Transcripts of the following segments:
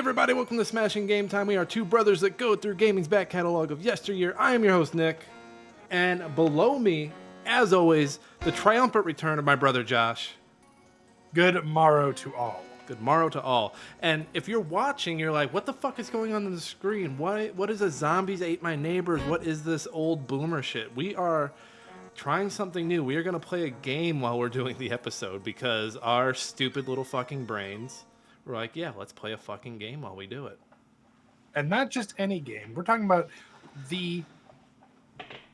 everybody, welcome to Smashing Game Time. We are two brothers that go through gaming's back catalog of yesteryear. I am your host, Nick. And below me, as always, the triumphant return of my brother, Josh. Good morrow to all. Good morrow to all. And if you're watching, you're like, what the fuck is going on the screen? What is a zombies ate my neighbors? What is this old boomer shit? We are trying something new. We are going to play a game while we're doing the episode because our stupid little fucking brains were like, yeah, let's play a fucking game while we do it. And not just any game. We're talking about the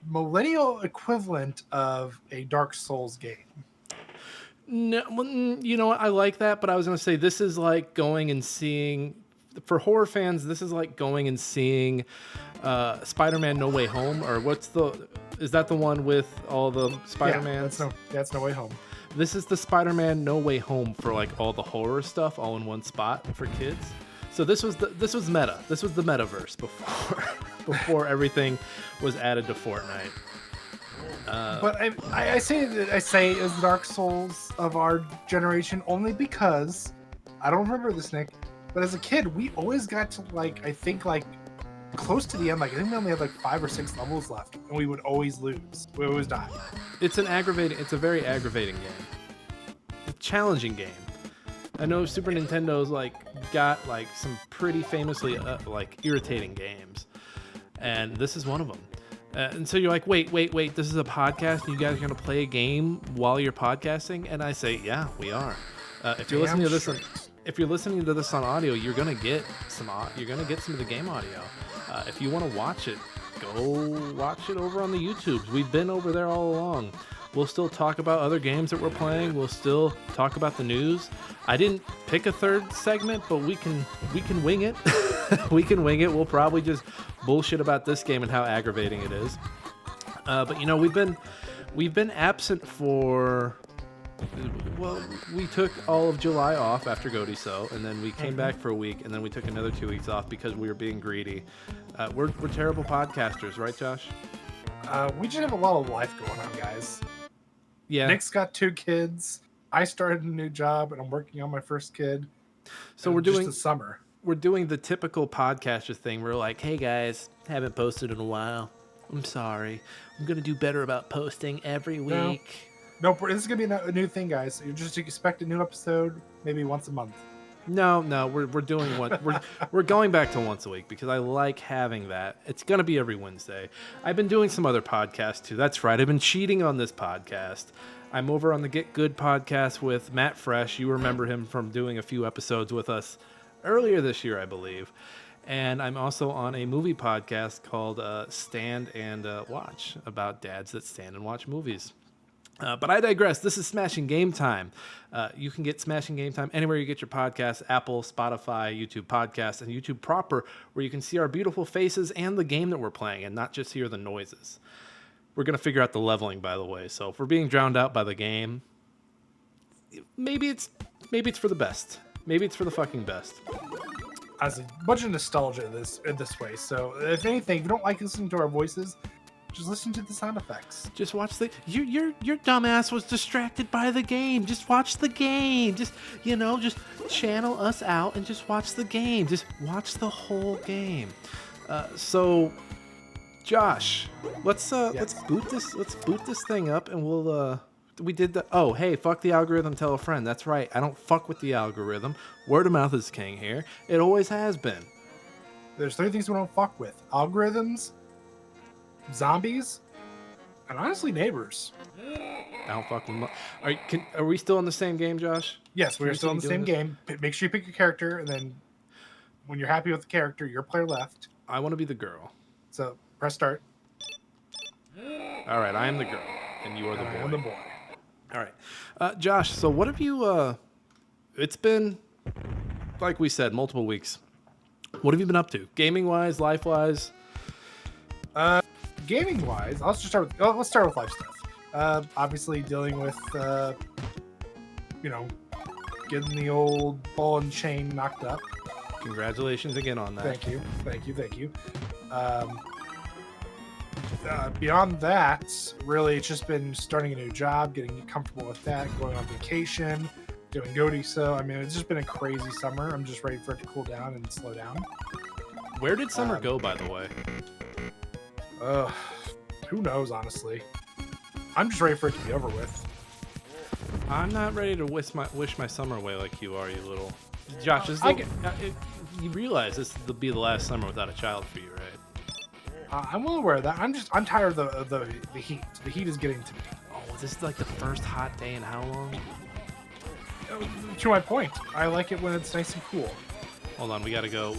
millennial equivalent of a Dark Souls game. No, you know what? I like that, but I was going to say this is like going and seeing, for horror fans, this is like going and seeing Spider-Man No Way Home, or is that the one with all the Spider-Mans? Yeah, that's No Way Home. This is the Spider-Man No Way Home for like all the horror stuff all in one spot for kids. So this was meta. This was the metaverse before everything was added to Fortnite. But I say as the Dark Souls of our generation only because I don't remember this, Nick, but as a kid we always got to I think close to the end. I think we only had 5 or 6 levels left, and we would always lose. We always die. It's a very aggravating game. A challenging game. I know Super Nintendo's got some pretty famously irritating games, and this is one of them. And so you're like, wait, this is a podcast and you guys are going to play a game while you're podcasting? And I say, yeah, we are. If you're listening to this on audio, you're going to get some of the game audio. If you want to watch it, go watch it over on the YouTubes. We've been over there all along. We'll still talk about other games that we're playing. We'll still talk about the news. I didn't pick a third segment, but we can wing it. We can wing it. We'll probably just bullshit about this game and how aggravating it is. But we've been absent for. Well, we took all of July off after Godiso, and then we came back for a week, and then we took another 2 weeks off because we were being greedy. We're terrible podcasters, right, Josh? We just have a lot of life going on, guys. Yeah. Nick's got 2 kids. I started a new job, and I'm working on my first kid. So we're doing just the summer. We're doing the typical podcaster thing. We're like, hey guys, haven't posted in a while. I'm sorry. I'm gonna do better about posting every week. Nope, this is gonna be a new thing, guys. You just expect a new episode maybe once a month. No, we're doing one. We're going back to once a week because I like having that. It's gonna be every Wednesday. I've been doing some other podcasts too. That's right. I've been cheating on this podcast. I'm over on the Get Good podcast with Matt Fresh. You remember him from doing a few episodes with us earlier this year, I believe. And I'm also on a movie podcast called Stand and Watch, about dads that stand and watch movies. But I digress. This is Smashing Game Time. You can get Smashing Game Time anywhere you get your podcasts: Apple, Spotify, YouTube Podcasts, and YouTube proper, where you can see our beautiful faces and the game that we're playing and not just hear the noises. We're going to figure out the leveling, by the way. So if we're being drowned out by the game, maybe it's for the best. Maybe it's for the fucking best. As a bunch of nostalgia in this way. So if anything, if you don't like listening to our voices, just listen to the sound effects. Just watch your dumbass was distracted by the game. Just watch the game. Just channel us out and just watch the game. Just watch the whole game. So Josh, let's boot this thing up and we'll we did the hey, fuck the algorithm, tell a friend. That's right. I don't fuck with the algorithm. Word of mouth is king here. It always has been. There's 3 things we don't fuck with: algorithms, zombies, and honestly neighbors. I don't fuck with them. Are we still in the same game, Josh? Yes, we're still in the same game. Make sure you pick your character, and then when you're happy with the character, your player left. I want to be the girl. So press start. All right, I am the girl, and you are the boy. I am the boy. All right. Josh, so what have you... it's been, like we said, multiple weeks. What have you been up to? Gaming-wise, life-wise? Gaming-wise, let's start with life stuff. Obviously dealing with, getting the old ball and chain knocked up. Congratulations again on that. Thank you. Beyond that, really, it's just been starting a new job, getting comfortable with that, going on vacation, doing goatee. So I mean, it's just been a crazy summer. I'm just ready for it to cool down and slow down. Where did summer go, by the way? Who knows, honestly. I'm just ready for it to be over with. I'm not ready to wish my summer away like you are, you little... Josh, you realize this will be the last summer without a child for you, right? I'm well aware of that. I'm tired of the heat. The heat is getting to me. Oh, this is like the first hot day in how long? To my point, I like it when it's nice and cool. Hold on, we gotta go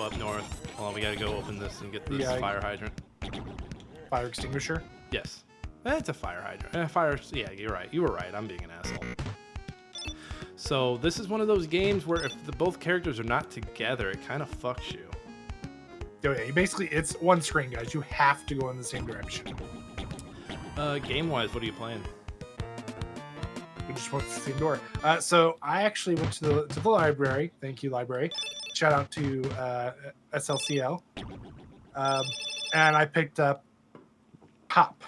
up north. Hold on, we gotta go open this and get this fire hydrant. Fire extinguisher? Yes. It's a fire hydrant. Yeah, you're right. You were right. I'm being an asshole. So this is one of those games where if both characters are not together, it kind of fucks you. Oh yeah, basically it's one screen, guys. You have to go in the same direction. Game-wise, what are you playing? We just went to the same door. So I actually went to the library. Thank you, library. Shout out to SLCL. And I picked up Pop.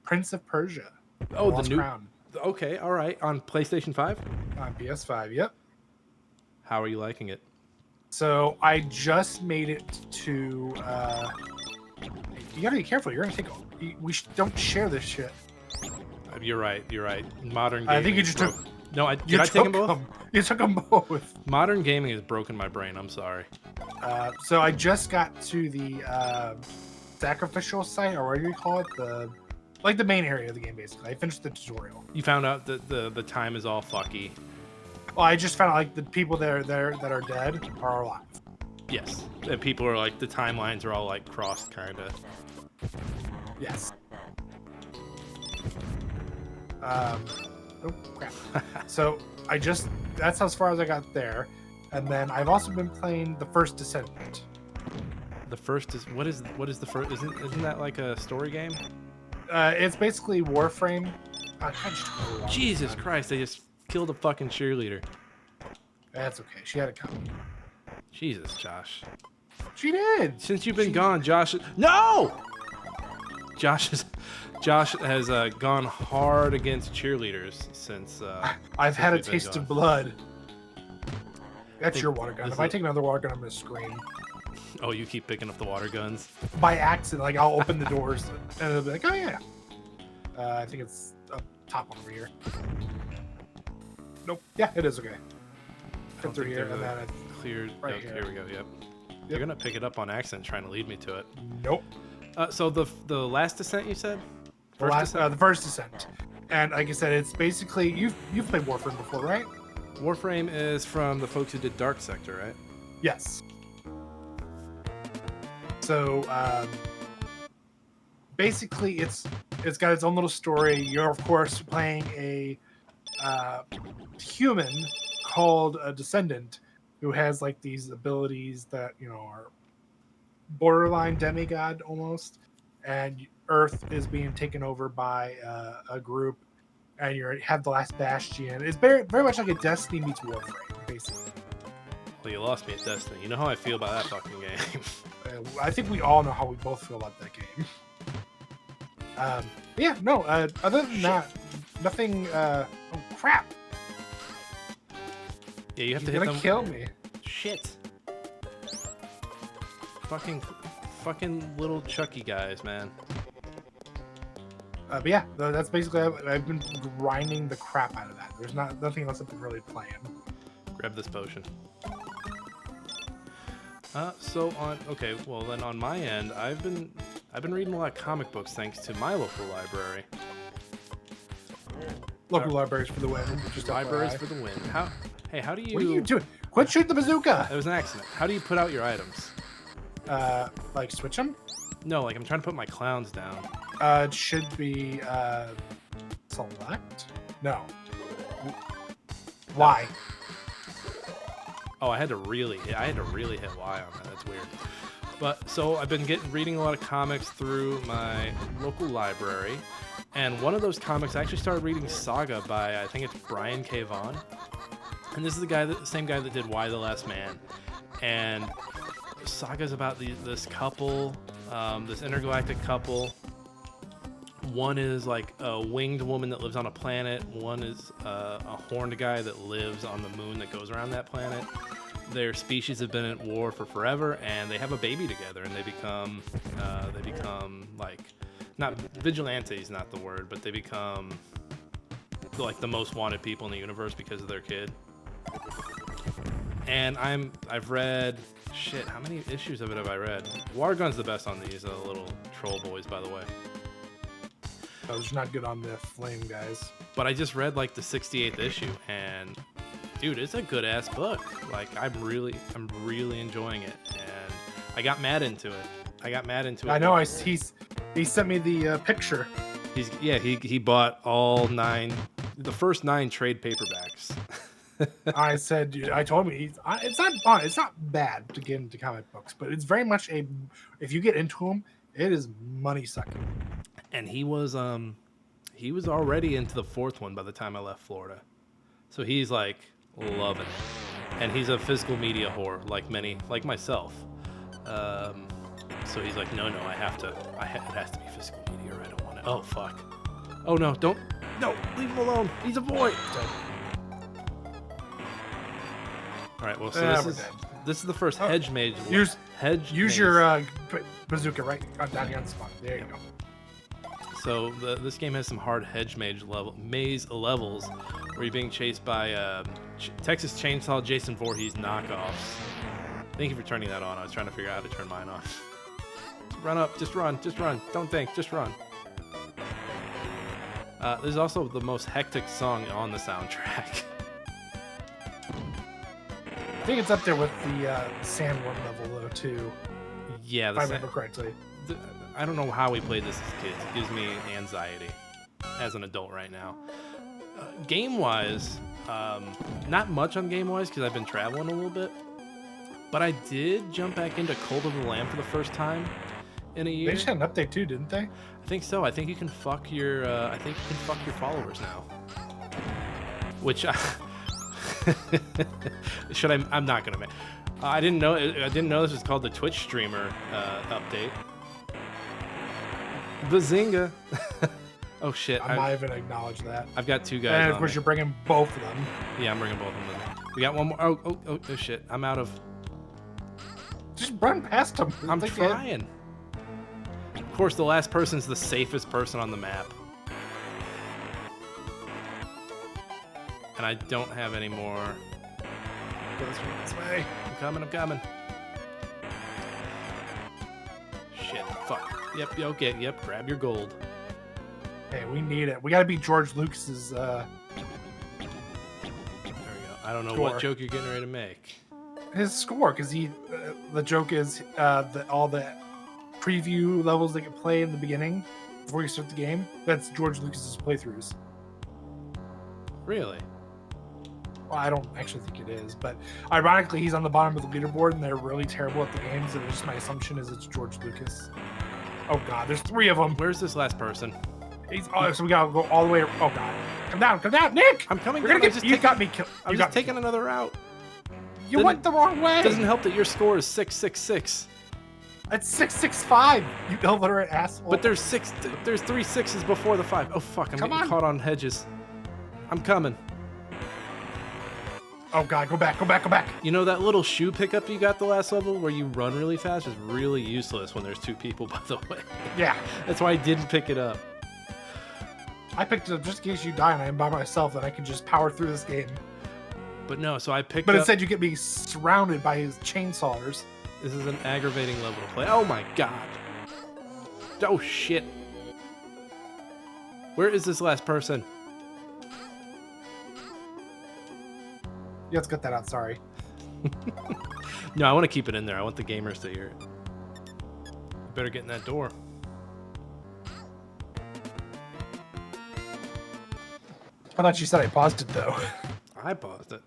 Prince of Persia. Oh, the new Crown. Okay, all right. On PlayStation 5? On PS5, yep. How are you liking it? So I just made it to. You gotta be careful. You're gonna take. Don't share this shit. You're right. Modern gaming. I think you just took. No, did I take them both? You took them both. Modern gaming has broken my brain. I'm sorry. So I just got to the sacrificial site, or what do you call it? The main area of the game, basically. I finished the tutorial. You found out that the time is all fucky. Well, I just found out like the people that are dead are alive. Yes, and people are like the timelines are all like crossed, kind of. Yes. Oh crap. So that's as far as I got there, and then I've also been playing the First Descendant. The first is what is the first? Isn't that like a story game? It's basically Warframe. Jesus Christ! They just killed a fucking cheerleader. That's okay. She had it coming. Jesus, Josh. She did. Since you've been gone, Josh. No. Josh has gone hard against cheerleaders since. I've had a taste of blood. That's your water gun. If I take another water gun, I'm gonna scream. Oh, you keep picking up the water guns? By accident, like I'll open the doors and it'll be like, oh yeah. I think it's up top one over here. Nope. Yeah, it is okay. Come through here and then it's cleared. Right here. Here we go. Yep. You're gonna pick it up on accident, trying to lead me to it. Nope. So the last descent you said? The first descent. And like I said, it's basically you've played Warframe before, right? Warframe is from the folks who did Dark Sector, right? Yes. So basically, it's got its own little story. You're of course playing a human called a Descendant who has like these abilities that are borderline demigod almost, and Earth is being taken over by a group, and you have the last bastion. It's very much like a Destiny meets Warframe, basically. Well, you lost me at Destiny. You know how I feel about that fucking game. I think we all know how we both feel about that game. Yeah, no. Other than that, nothing. Oh crap! Yeah, you have He's to hit them. gonna kill me. Shit. Fucking little Chucky guys, man. But yeah, that's basically. I've been grinding the crap out of that. There's nothing else I've been really playing. Grab this potion. Well then on my end, I've been reading a lot of comic books thanks to my local library. Local libraries for the win. Just libraries for the win. How do you? What are you doing? Quit shooting the bazooka! It was an accident. How do you put out your items? Like switch them? No, like I'm trying to put my clowns down. It should be select. No. Why? Oh, I had to really hit Y on that. That's weird. But so I've been reading a lot of comics through my local library, and one of those comics I actually started reading Saga by I think it's Brian K. Vaughan, and this is the same guy that did Y the Last Man, and Saga's about this couple, this intergalactic couple One is like a winged woman that lives on a planet. One is a horned guy that lives on the moon that goes around that planet. Their species have been at war for forever, and they have a baby together, and they become like, not vigilantes, not the word, but they become like the most wanted people in the universe because of their kid. And I've read, shit, how many issues of it have I read? Wargun's the best on these little troll boys, by the way. I was not good on the flame guys. But I just read like the 68th issue, and dude, it's a good ass book. Like I'm really enjoying it, and I got mad into it. I know. He sent me the picture. He bought the first 9 trade paperbacks. I told him it's not bad to get into comic books, but it's very much if you get into them, it is money sucking. And he was already into the 4th one by the time I left Florida, so he's like loving it, and he's a physical media whore like myself. So he's like, no, it has to be physical media, or I don't want it. Oh fuck! Oh no, leave him alone. He's a boy. All right, well, so this is the first hedge mage. Use your bazooka right down here on the spot. There you go. So this game has some hard hedge maze levels where you're being chased by Texas Chainsaw Jason Voorhees knockoffs. Thank you for turning that on. I was trying to figure out how to turn mine off. Run up, just run. Don't think, just run. There's also the most hectic song on the soundtrack. I think it's up there with the Sandworm level though too. Yeah, if I remember correctly. I don't know how we played this as kids. It gives me anxiety as an adult right now. Game-wise, not much on game-wise because I've been traveling a little bit. But I did jump back into Cult of the Lamb for the first time in a year. They just had an update too, didn't they? I think so. I think you can fuck your followers now. Which I'm not gonna make. I didn't know this was called the Twitch streamer update. Bazinga! Oh shit! I'm not even acknowledge that. I've got 2 guys. And of course, you're bringing both of them. Yeah, I'm bringing both of them. We got one more. Oh shit! I'm out of. Just run past them. I'm trying. Of course, the last person's the safest person on the map. And I don't have any more. Go this way. I'm coming. Shit, fuck. Yep, okay, yep, grab your gold. Hey, we need it. We gotta beat George Lucas's, There we go. I don't know what joke you're getting ready to make. His score, because the joke is all the preview levels that you play in the beginning before you start the game, that's George Lucas's playthroughs. Really? Well, I don't actually think it is, but ironically, he's on the bottom of the leaderboard, and they're really terrible at the games, and just my assumption is it's George Lucas. Oh god, there's 3 of them. Where's this last person? So we gotta go all the way. Oh god, come down, Nick! I'm coming. You got me killed. I'm just taking another route. You went the wrong way. It doesn't help that your score is 666. It's 665. You illiterate asshole. But there's 3 6s before the 5. Oh fuck! I'm getting caught on hedges. I'm coming. Oh god, go back. You know that little shoe pickup you got the last level where you run really fast is really useless when there's 2 people, by the way. Yeah. That's why I didn't pick it up. I picked it up just in case you die and I'm by myself, and I can just power through this game. But no, so I picked But up... instead you get me surrounded by his chainsawers. This is an aggravating level to play. Oh my god. Oh shit. Where is this last person? Yeah, let's get that out, sorry. No, I want to keep it in there. I want the gamers to hear it. You better get in that door. I thought you said I paused it, though. I paused it.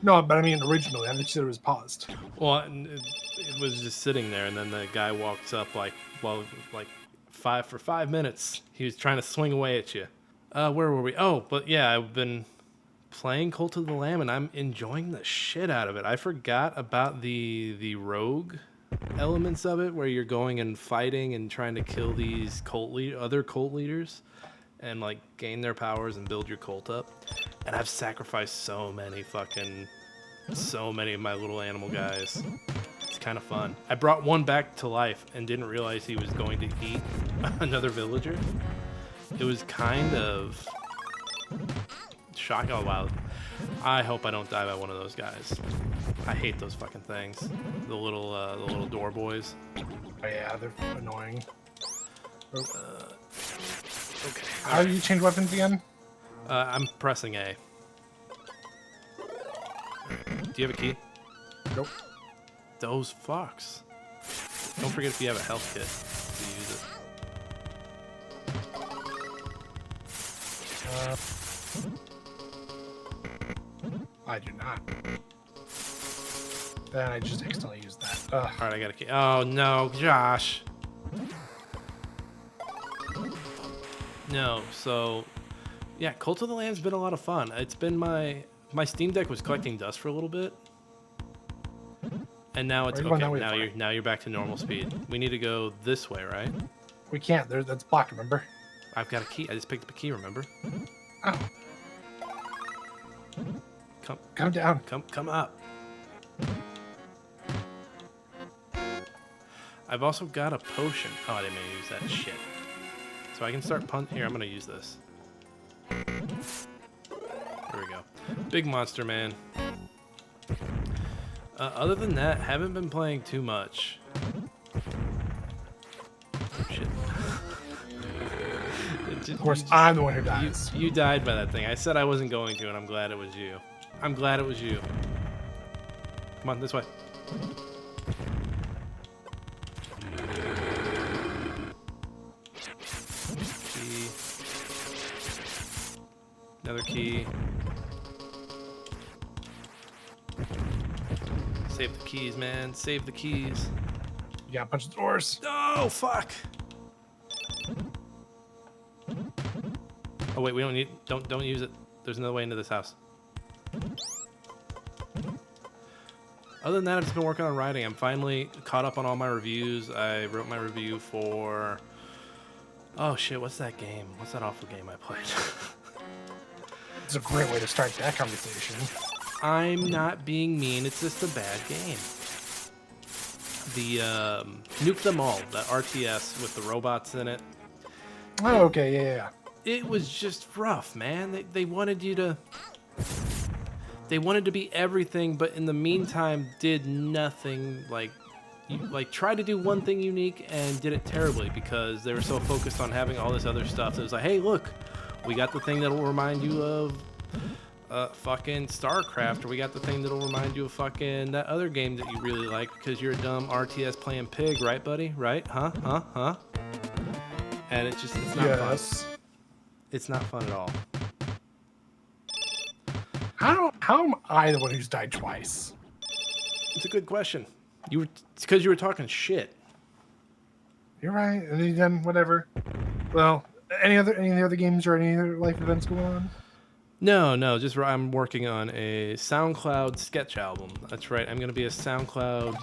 No, but I mean originally. I thought you said it was paused. Well, it was just sitting there, and then the guy walks up like 5 minutes. He was trying to swing away at you. Where were we? Oh, but yeah, I've been playing Cult of the Lamb, and I'm enjoying the shit out of it. I forgot about the rogue elements of it where you're going and fighting and trying to kill these other cult leaders and like gain their powers and build your cult up. And I've sacrificed so many of my little animal guys. It's kind of fun. I brought one back to life and didn't realize he was going to eat another villager. It was kind of shocking. Oh wow. I hope I don't die by one of those guys. I hate those fucking things. The little door boys. Oh yeah, they're annoying. Okay. How do you change weapons again? I'm pressing A. Do you have a key? Nope. Those fucks. Don't forget if you have a health kit to use it. I do not. Then I just accidentally used that. Alright, I got a key. Oh no, Josh. No, so yeah, Cult of the Lamb's been a lot of fun. It's been my Steam Deck was collecting dust for a little bit. And now it's okay. Now you're back to normal speed. We need to go this way, right? We can't. That's blocked, remember? I've got a key. I just picked up a key, remember? Oh. Come down. Come up. I've also got a potion. Oh, I didn't mean to use that shit. So I can start Here, I'm gonna use this. There we go. Big monster, man. Other than that, haven't been playing too much. Oh, shit. Of course, I'm the one who dies. You died by that thing. I said I wasn't going to, and I'm glad it was you. I'm glad it was you. Come on, this way. Key. Another key. Save the keys, man. Save the keys. You got a bunch of doors. Oh, fuck. Oh, wait, we don't need... Don't use it. There's another way into this house. Other than that, I've just been working on writing. I'm finally caught up on all my reviews. I wrote my review for... Oh, shit, what's that game? What's that awful game I played? It's a great way to start that conversation. I'm not being mean. It's just a bad game. The Nuke Them All, that RTS with the robots in it. Oh, okay, yeah. It was just rough, man. They wanted you to... They wanted to be everything, but in the meantime did nothing. Like tried to do one thing unique and did it terribly because they were so focused on having all this other stuff. It was like, hey, look, we got the thing that'll remind you of fucking StarCraft, or we got the thing that'll remind you of fucking that other game that you really like because you're a dumb RTS playing pig, right, buddy? Right? Huh? And it's not fun. It's not fun at all. How am I the one who's died twice? It's a good question. It's because you were talking shit. You're right. And then whatever. Well, any of the other games or any other life events going on? No. Just I'm working on a SoundCloud sketch album. That's right. I'm gonna be a SoundCloud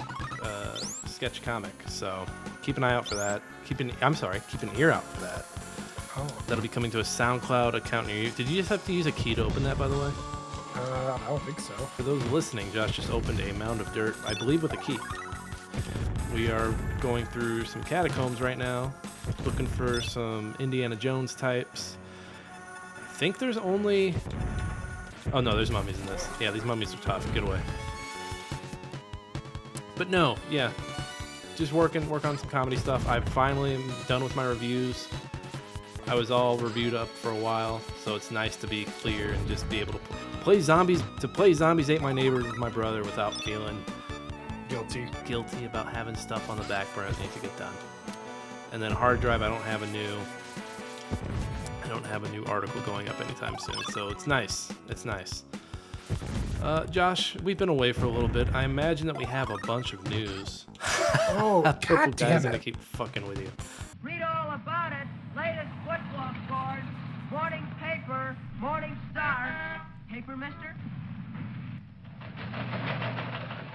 sketch comic. So keep an eye out for that. Keep an ear out for that. Oh. That'll be coming to a SoundCloud account near you. Did you just have to use a key to open that, by the way? I don't think so. For those listening, Josh just opened a mound of dirt, I believe with a key. We are going through some catacombs right now, looking for some Indiana Jones types. I think there's only... Oh no, there's mummies in this. Yeah, these mummies are tough. Get away. But no, yeah. Just work on some comedy stuff. I finally am done with my reviews. I was all reviewed up for a while, so it's nice to be clear and just be able to play Zombies. To play Zombies Ate My Neighbor with my brother without feeling guilty about having stuff on the back burner that needs to get done. And then hard drive, I don't have a new article going up anytime soon, so it's nice. It's nice. Josh, we've been away for a little bit. I imagine that we have a bunch of news. Oh, God damn it. Gonna keep fucking with you. Read all about it. Latest football scores. Morning paper. Morning Star. Paper, mister?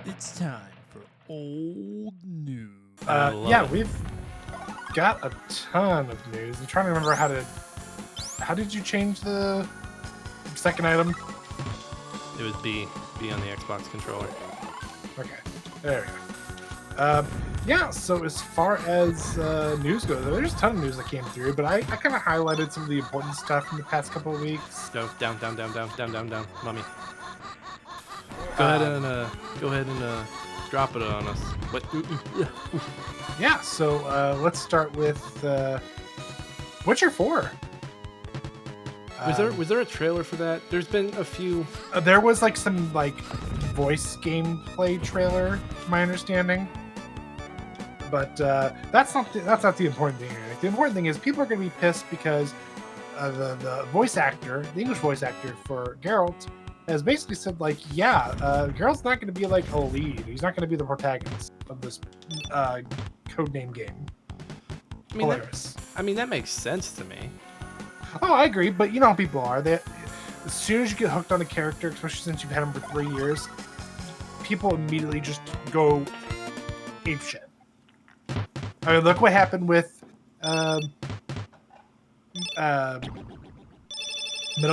It's time for old news. Yeah, we've got a ton of news. I'm trying to remember how did you change the second item? It was B on the Xbox controller. Okay, there we go. Yeah, so as far as news goes, there's a ton of news that came through, but I kind of highlighted some of the important stuff in the past couple of weeks. Down, mommy. Go ahead and drop it on us. What? Yeah, so let's start with Witcher 4. Was there a trailer for that? There's been a few. There was like some like voice gameplay trailer, to my understanding. But that's not the important thing here. The important thing is people are going to be pissed because the voice actor, the English voice actor for Geralt, has basically said like, yeah, Geralt's not going to be like a lead. He's not going to be the protagonist of this codename game. I mean, Hilarious. that makes sense to me. Oh, I agree, but you know how people are. They, as soon as you get hooked on a character, especially since you've had him for 3 years, people immediately just go apeshit. I mean, look what happened with Metal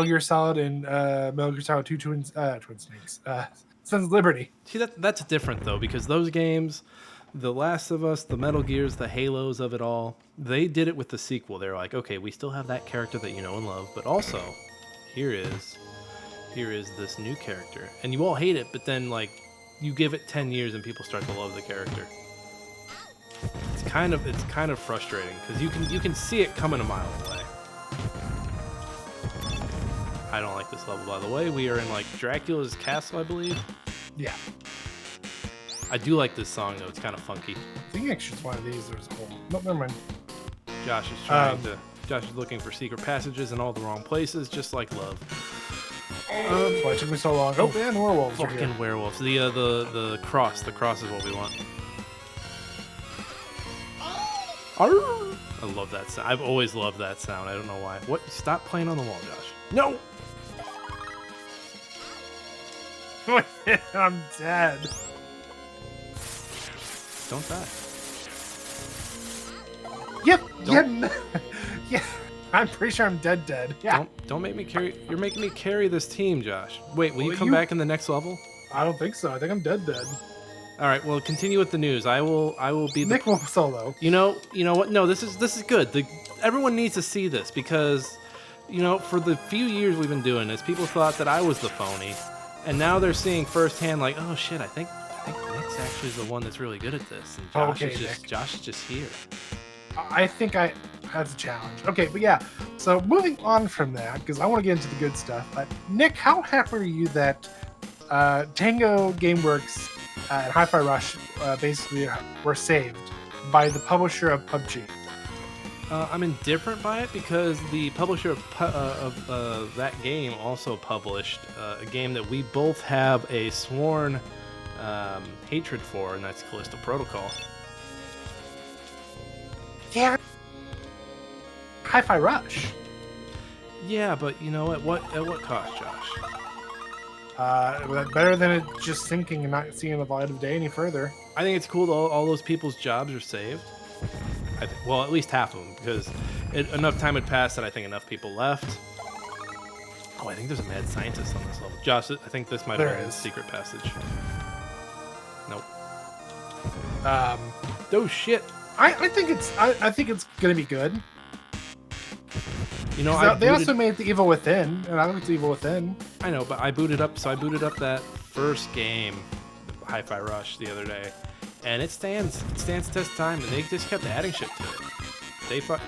Gear Solid and Metal Gear Solid 2 Twin Snakes. Sons of Liberty. See, that's different though, because those games, The Last of Us, the Metal Gears, the Halos of it all, they did it with the sequel. They're like, okay, we still have that character that you know and love, but also here is this new character, and you all hate it, but then like you give it 10 years and people start to love the character. It's kind of frustrating because you can see it coming a mile away. I don't like this level, by the way. We are in like Dracula's castle, I believe. Yeah. I do like this song though. It's kind of funky. I think actually it's one of these. There's a whole. Nope, never mind. Josh is looking for secret passages in all the wrong places, just like love. That's why it took me so long. Oh, man, werewolves are here. Fucking werewolves. The cross. The cross is what we want. I love that sound. I've always loved that sound. I don't know why. What? Stop playing on the wall, Josh. No! I'm dead. Don't die. Yep. Yeah. I'm pretty sure I'm dead. Yeah. Don't make me carry. You're making me carry this team, Josh. Wait, will you come back in the next level? I don't think so. I think I'm dead. All right. Well, continue with the news. I will be the Nick will solo. You know what? No, this is good. Everyone needs to see this because, for the few years we've been doing this, people thought that I was the phony, and now they're seeing firsthand, like, oh shit, I think Nick's actually the one that's really good at this, and Josh is just here. I think that's a challenge. Okay, but yeah. So moving on from that, because I want to get into the good stuff. Nick, how happy are you that Tango Gameworks and Hi-Fi Rush basically were saved by the publisher of PUBG? I'm indifferent by it because the publisher of that game also published a game that we both have a sworn hatred for, and that's Callisto Protocol. Yeah. Hi-Fi Rush. Yeah, but at what cost, Josh? Better than it just sinking and not seeing the light of day any further. I think it's cool that all those people's jobs are saved. Well, at least half of them, because enough time had passed that I think enough people left. Oh, I think there's a mad scientist on this level. Josh, I think this might have been the secret passage. Nope. Oh shit. I think it's gonna be good. They also made the Evil Within, and I like the Evil Within. I know, but I booted up that first game, Hi-Fi Rush, the other day, and it stands the test of time, and they just kept adding shit to it.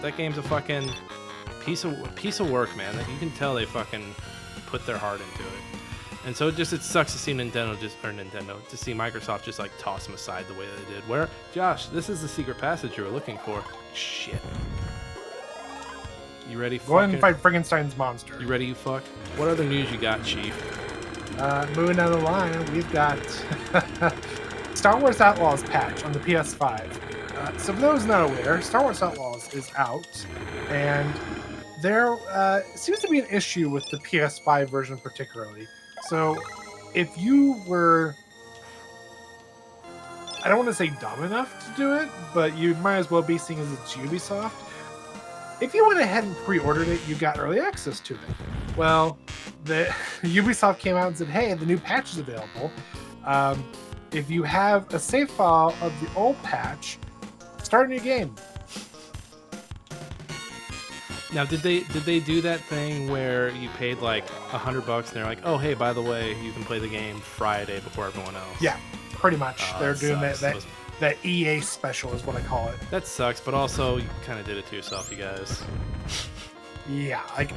That game's a fucking piece of work, man. That you can tell they fucking put their heart into it. And so it sucks to see to see Microsoft just like toss them aside the way they did. Where, Josh, this is the secret passage you were looking for. Shit. You ready? Go ahead and fight Frankenstein's monster. You ready, you fuck? What other news you got, Chief? Moving down the line, we've got Star Wars Outlaws patch on the PS5. So for those not aware, Star Wars Outlaws is out, and there seems to be an issue with the PS5 version particularly. So if you were I don't want to say dumb enough to do it, but you might as well be, seeing as it's Ubisoft. If you went ahead and pre-ordered it, you got early access to it. Well, the Ubisoft came out and said, hey, the new patch is available. If you have a save file of the old patch, start a new game. Now, did they do that thing where you paid like $100 and they're like, oh, hey, by the way, you can play the game Friday before everyone else? Yeah, pretty much. They're doing sucks. that EA special is what I call it. That sucks, but also you kind of did it to yourself, you guys. Yeah, I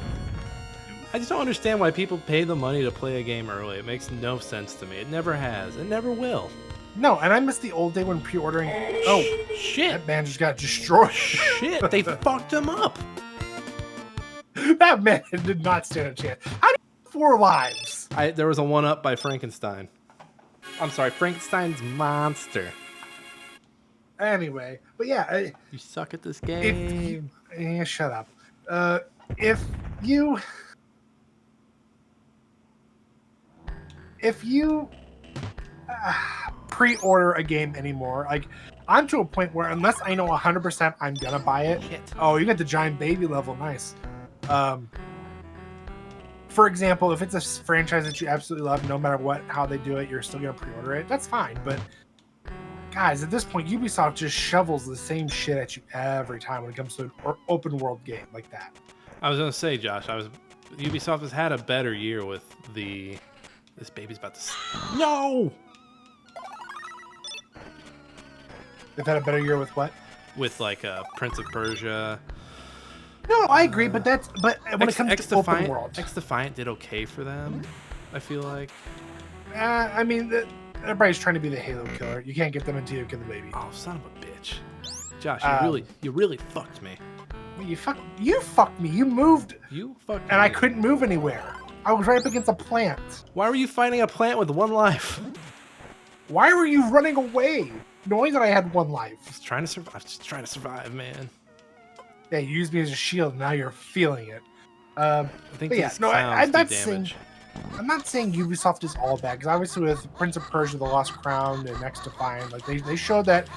just don't understand why people pay the money to play a game early. It makes no sense to me. It never has. It never will. No, and I miss the old day when pre-ordering. Oh, shit. That man just got destroyed. Shit, they fucked him up. That man did not stand a chance. How do you have 4 lives? There was a 1-up by Frankenstein. I'm sorry, Frankenstein's monster. Anyway, but yeah. You suck at this game. Yeah, shut up. If you pre-order a game anymore, like, I'm to a point where unless I know 100% I'm gonna buy it. Shit. Oh, you got the giant baby level, nice. For example, if it's a franchise that you absolutely love, no matter how they do it, you're still gonna pre-order it. That's fine, but guys, at this point, Ubisoft just shovels the same shit at you every time when it comes to an open world game like that. I was gonna say, Josh, Ubisoft has had a better year with this baby's about to. No. They've had a better year with what? With like Prince of Persia. No, I agree, but when it comes to open world, X-Defiant did okay for them. I feel like. I mean, everybody's trying to be the Halo killer. You can't get them until you kill the baby. Oh, son of a bitch! Josh, you really fucked me. You fucked me. You moved. You fucked me. And I couldn't move anywhere. I was right up against a plant. Why were you fighting a plant with 1 life? Why were you running away, knowing that I had 1 life? I was trying to survive. I was just trying to survive, man. Yeah, you used me as a shield. Now you're feeling it. I think I'm not saying Ubisoft is all bad, because obviously with Prince of Persia: The Lost Crown and X-Defiant, like they showed that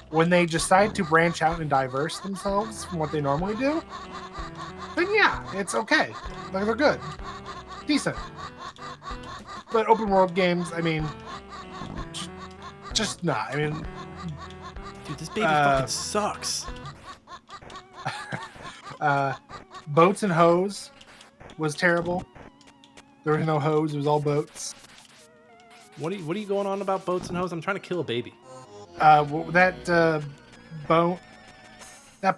when they decide to branch out and diverse themselves from what they normally do, then yeah, it's okay. Like, they're good, decent. But open world games, I mean, just not. I mean, dude, this baby fucking sucks. Boats and Hose was terrible. There was no hose; it was all boats. What are you going on about Boats and Hose? I'm trying to kill a baby. That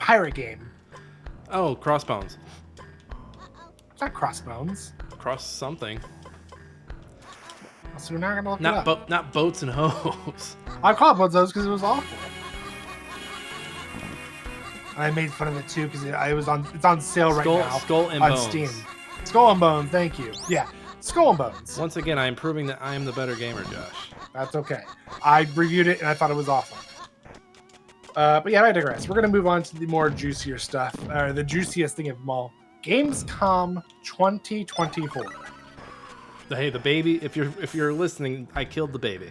pirate game. Oh, Crossbones. It's not Crossbones. Cross something. So we're not gonna look it up. Not Boats and Hose. I call it Boats and Hose because it was awful. I made fun of it too because it's on sale right now. Skull and on Bones. Steam. Skull and Bones, thank you. Yeah, Skull and Bones. Once again, I am proving that I am the better gamer, Josh. That's okay. I reviewed it and I thought it was awful. But yeah, I digress. We're gonna move on to the more juicier stuff, or the juiciest thing of them all. Gamescom 2024. Hey, the baby. If you're listening, I killed the baby.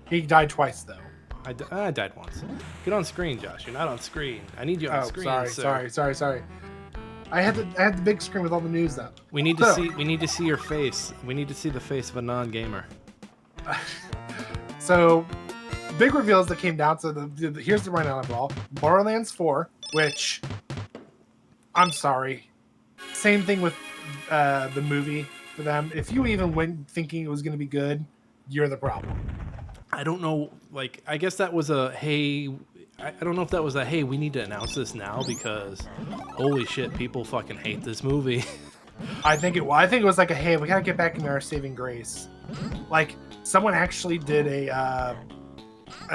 He died twice though. I died once. Get on screen, Josh. You're not on screen. I need you on screen. Sorry. I had the big screen with all the news up. We need to see your face. We need to see the face of a non-gamer. So, big reveals that came down. So here's the rundown of it all. Borderlands 4, which I'm sorry. Same thing with the movie for them. If you even went thinking it was going to be good, you're the problem. I don't know. Like, I guess that was a hey. I don't know if that was a hey. We need to announce this now because holy shit, people fucking hate this movie. I think it was like a hey. We gotta get back into our saving grace. Like, someone actually did a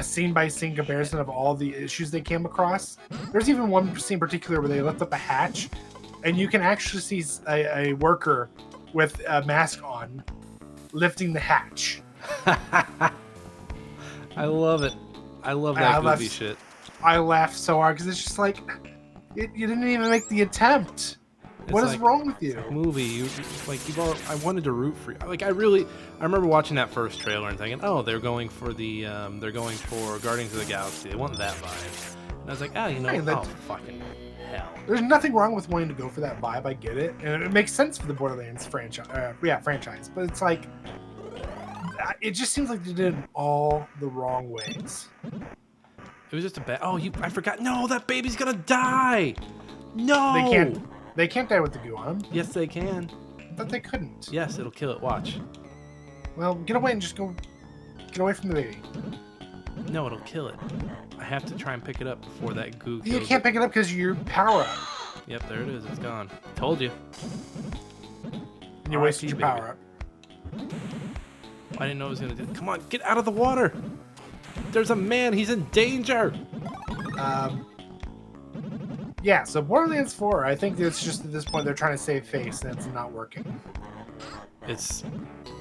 scene by scene comparison of all the issues they came across. There's even one scene in particular where they lift up a hatch, and you can actually see a worker with a mask on lifting the hatch. I love it. I love that goofy shit. I laughed so hard because it's just like, you didn't even make the attempt. What is wrong with you? Movie, you've all, I wanted to root for you. Like I remember watching that first trailer and thinking, oh, they're going for Guardians of the Galaxy. They want that vibe. And I was like, oh, oh, fucking hell. There's nothing wrong with wanting to go for that vibe. I get it, and it makes sense for the Borderlands franchise. Franchise, but it's like, it just seems like they did it all the wrong ways. It was just a bad. Oh, I forgot. No, that baby's gonna die. No, They can't die with the goo on them. Yes, they can. But they couldn't. Yes, it'll kill it. Watch. Well, get away and just go. Get away from the baby. No, it'll kill it. I have to try and pick it up before that goo. You can't pick it up because your power up. Yep, there it is. It's gone. Told you. And you wasted your power up. I didn't know it was gonna do it. Come on, get out of the water. There's a man. He's in danger. Yeah, so Borderlands 4, I think it's just at this point they're trying to save face and it's not working. It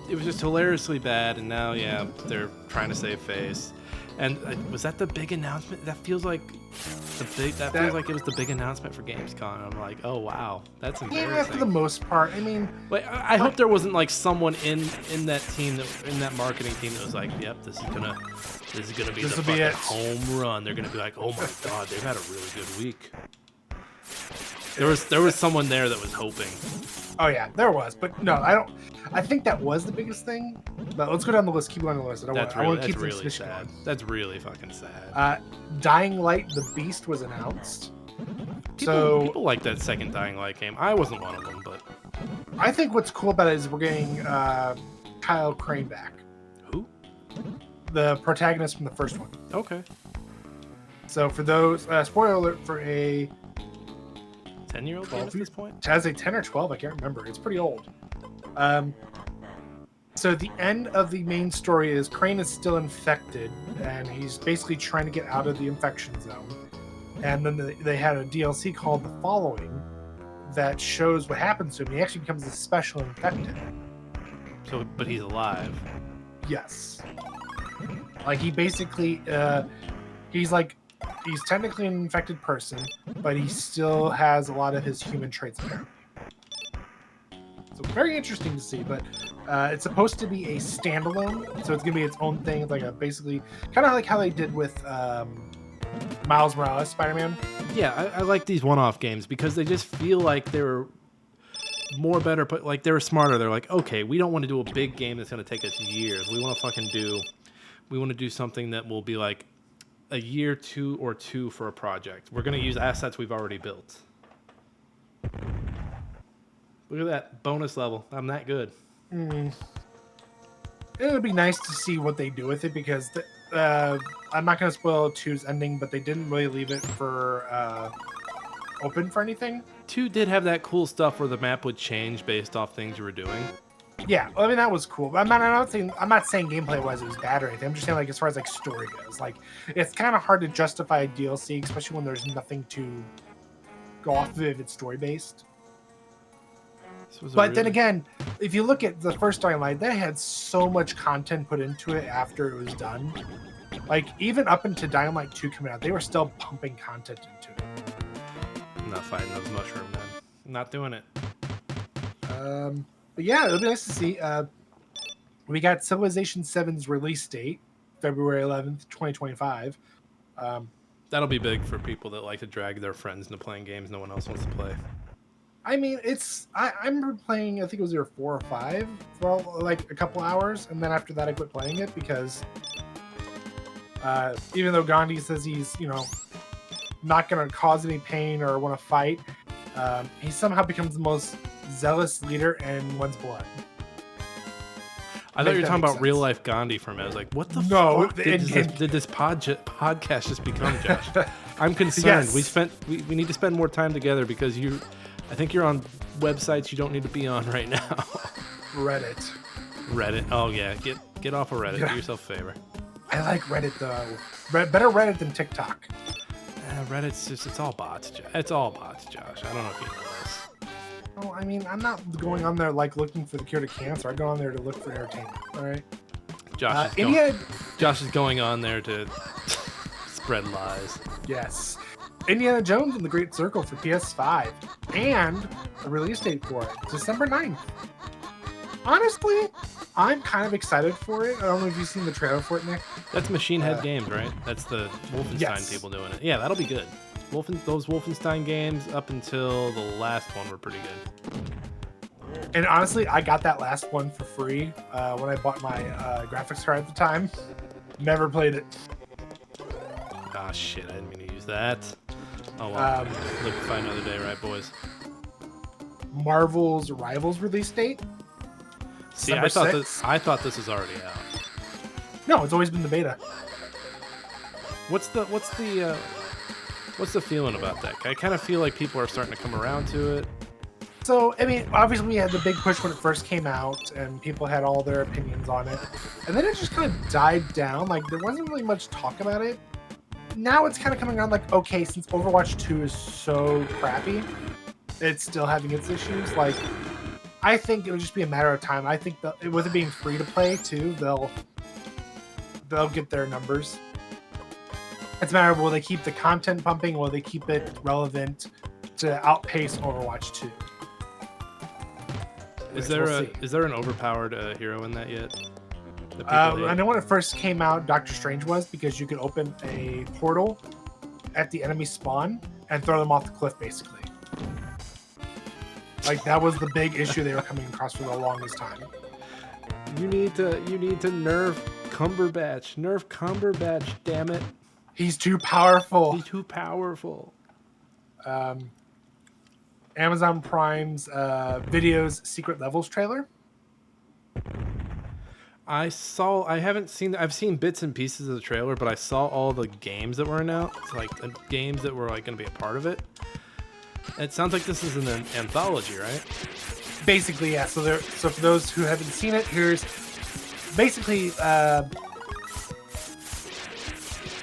was just hilariously bad, and now, yeah, they're trying to save face. And was that the big announcement? That feels like feels like it was the big announcement for Gamescom. I'm like, oh wow, that's embarrassing. Yeah, for the most part. I mean, like, I hope there wasn't like someone in that team in that marketing team that was like, yep, this is gonna be the fucking home run. They're gonna be like, oh my god, they've had a really good week. There was someone there that was hoping. Oh yeah, there was, but no, I don't. I think that was the biggest thing. But let's go down the list. Keep going on the list. I want to keep really this sad. That's really fucking sad. Dying Light: The Beast was announced. People like that second Dying Light game. I wasn't one of them, but I think what's cool about it is we're getting Kyle Crane back. Who? The protagonist from the first one. Okay. So for those, spoiler alert for a 10-year-old game at this point? As a 10 or 12, I can't remember. It's pretty old. So the end of the main story is Crane is still infected, and he's basically trying to get out of the infection zone. And then they had a DLC called The Following that shows what happens to him. He actually becomes a special infected. So, but he's alive. Yes. Like he basically, he's technically an infected person, but he still has a lot of his human traits apparently. So very interesting to see, but it's supposed to be a standalone, so it's gonna be its own thing. It's like basically kind of like how they did with Miles Morales Spider-Man. Yeah, I like these one-off games because they just feel like they were more better, but like they were smarter. They're like, okay, we don't want to do a big game that's gonna take us years. We want to do something that will be like a year, two for a project. We're gonna use assets we've already built. Look at that bonus level. I'm that good. It would be nice to see what they do with it because I'm not going to spoil 2's ending, but they didn't really leave it for open for anything. 2 did have that cool stuff where the map would change based off things you were doing. Yeah, I mean that was cool. But I'm not saying gameplay wise it was bad or anything. I'm just saying like as far as like story goes, like it's kind of hard to justify a DLC, especially when there's nothing to go off of if it's story based. But then again, if you look at the first Dying Light, they had so much content put into it after it was done. Like, even up into Dying Light 2 coming out, they were still pumping content into it. I'm not fighting those mushrooms, man. I'm not doing it. But yeah, it'll be nice to see. We got Civilization 7's release date, February 11th, 2025. That'll be big for people that like to drag their friends into playing games no one else wants to play. I mean, I remember playing, I think it was either 4 or 5 for like a couple hours, and then after that I quit playing it because even though Gandhi says he's, not going to cause any pain or want to fight, he somehow becomes the most zealous leader and wants blood. I thought you were talking about real life Gandhi for a minute. I was like, what the fuck did this podcast just become, Josh? I'm concerned. Yes. We need to spend more time together because I think you're on websites you don't need to be on right now. Reddit. Oh yeah, get off of Reddit. Do yourself a favor. I like Reddit though. Better Reddit than TikTok. Reddit's it's all bots. It's all bots, Josh. I don't know if you know this. Oh, I mean, I'm not going on there like looking for the cure to cancer. I go on there to look for entertainment. All right. Josh is going on there to spread lies. Yes. Indiana Jones and the Great Circle for PS5, and a release date for it, December 9th. Honestly, I'm kind of excited for it. I don't know if you've seen the trailer for it, Nick. That's Machine Head Games, right? That's the Wolfenstein people doing it. Yeah, that'll be good. Those Wolfenstein games up until the last one were pretty good. And honestly, I got that last one for free when I bought my graphics card at the time. Never played it. Ah, shit, I didn't mean to use that. Oh, well. Live to fight another day, right, boys? Marvel's Rivals release date? See, I thought this was already out. No, it's always been the beta. What's the feeling about that? I kind of feel like people are starting to come around to it. So, I mean, obviously we had the big push when it first came out, and people had all their opinions on it. And then it just kind of died down. Like, there wasn't really much talk about it. Now it's kind of coming around like, okay, since Overwatch 2 is so crappy, it's still having its issues. Like, I think it'll just be a matter of time. I think that with it being free to play too, they'll get their numbers. It's a matter of will they keep the content pumping, will they keep it relevant to outpace Overwatch 2. Is there an overpowered hero in that yet? I know when it first came out, Doctor Strange was, because you could open a portal at the enemy spawn and throw them off the cliff, basically. Like, that was the big issue they were coming across for the longest time. You need to nerf Cumberbatch. Nerf Cumberbatch, damn it. He's too powerful. He's too powerful. Amazon Prime's Video's Secret Levels trailer. I've seen bits and pieces of the trailer, but I saw all the games that were announced, like the games that were like going to be a part of it. It sounds like this is an anthology, right? Basically, yeah. So for those who haven't seen it, here's basically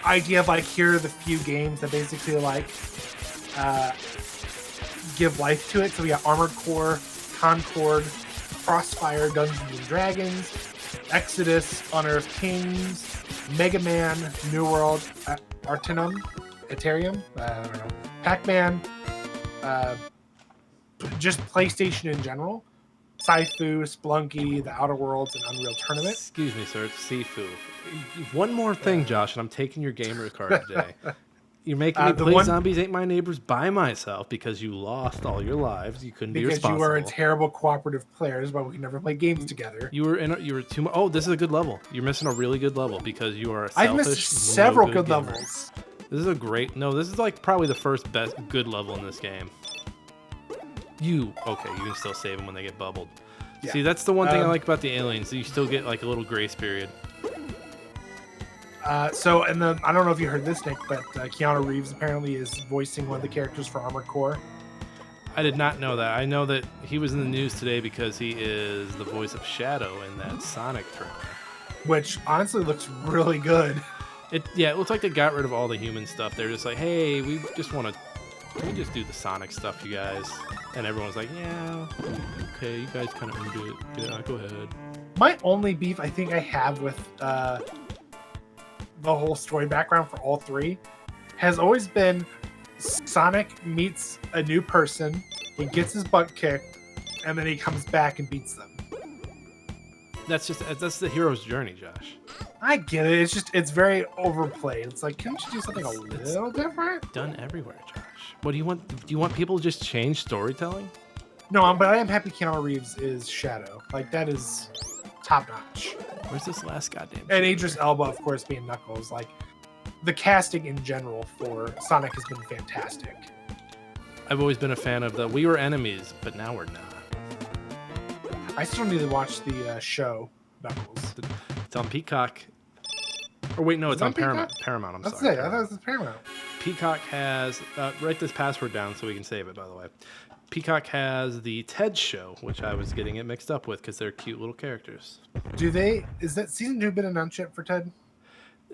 idea of like, here are the few games that basically like give life to it. So we got Armored Core, Concord, Crossfire, Dungeons and Dragons, Exodus, Honor of Kings, Mega Man, New World, Ethereum, I don't know, Pac-Man, just PlayStation in general, Sci-Fu, Splunky, The Outer Worlds, and Unreal Tournament. Excuse me, sir, it's Sifu. One more thing, Josh, and I'm taking your gamer card today. You're making me play Zombies Ain't My Neighbors by myself because you lost all your lives. You couldn't be responsible. Because you are a terrible cooperative player, but we can never play games together. You were too much. Oh, this is a good level. You're missing a really good level because you are a selfish. I've missed several good levels. This is a great. No, this is like probably the first best good level in this game. You can still save them when they get bubbled. Yeah. See, that's the one thing I like about the aliens. You still get like a little grace period. And then I don't know if you heard this, Nick, but Keanu Reeves apparently is voicing one of the characters for Armored Core. I did not know that. I know that he was in the news today because he is the voice of Shadow in that Sonic trailer. Which honestly looks really good. It looks like they got rid of all the human stuff. They're just like, hey, we just do the Sonic stuff, you guys. And everyone's like, yeah, okay, you guys kind of earned it. Yeah, go ahead. My only beef I think I have with the whole story background for all three has always been Sonic meets a new person, he gets his butt kicked, and then he comes back and beats them. That's the hero's journey, Josh. I get it. It's very overplayed. It's like, can't you do something a little different? Done everywhere, Josh. What do you want? Do you want people to just change storytelling? No, but I am happy Keanu Reeves is Shadow. Like, that is top notch. Where's this last goddamn? And Idris Elba, of course, being Knuckles. Like, the casting in general for Sonic has been fantastic. I've always been a fan of we were enemies, but now we're not. I still need to watch the show Knuckles. It's on Peacock. Or wait, no, it's on Paramount. Paramount, I'm sorry. I thought it was Paramount. Peacock has... write this password down so we can save it, by the way. Peacock has the Ted Show, which I was getting it mixed up with because they're cute little characters. Is that season 2 been announced yet for Ted?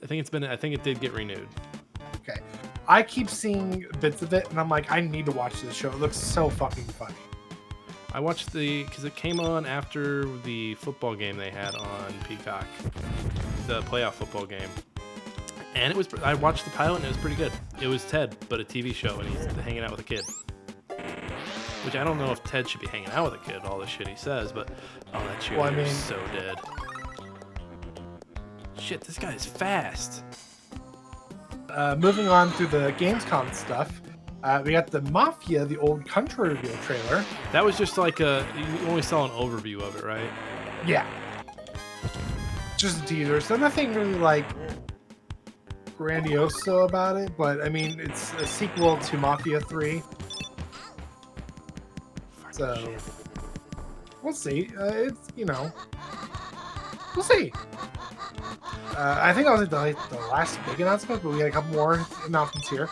I think it did get renewed. Okay. I keep seeing bits of it, and I'm like, I need to watch this show. It looks so fucking funny. I watched because it came on after the football game they had on Peacock, the playoff football game. And I watched the pilot and it was pretty good. It was Ted, but a TV show, and he's hanging out with a kid. Which I don't know if Ted should be hanging out with a kid, all the shit he says, but oh, that cheerleader is so dead. Shit, this guy is fast. Moving on through the Gamescom stuff, we got the Mafia, the old country reveal trailer. That was just like you only saw an overview of it, right? Yeah. Just a teaser, so nothing really like grandioso about it, but I mean, it's a sequel to Mafia 3. So we'll see. It's, you know, we'll see. I think that was the last big announcement, but we got a couple more announcements here.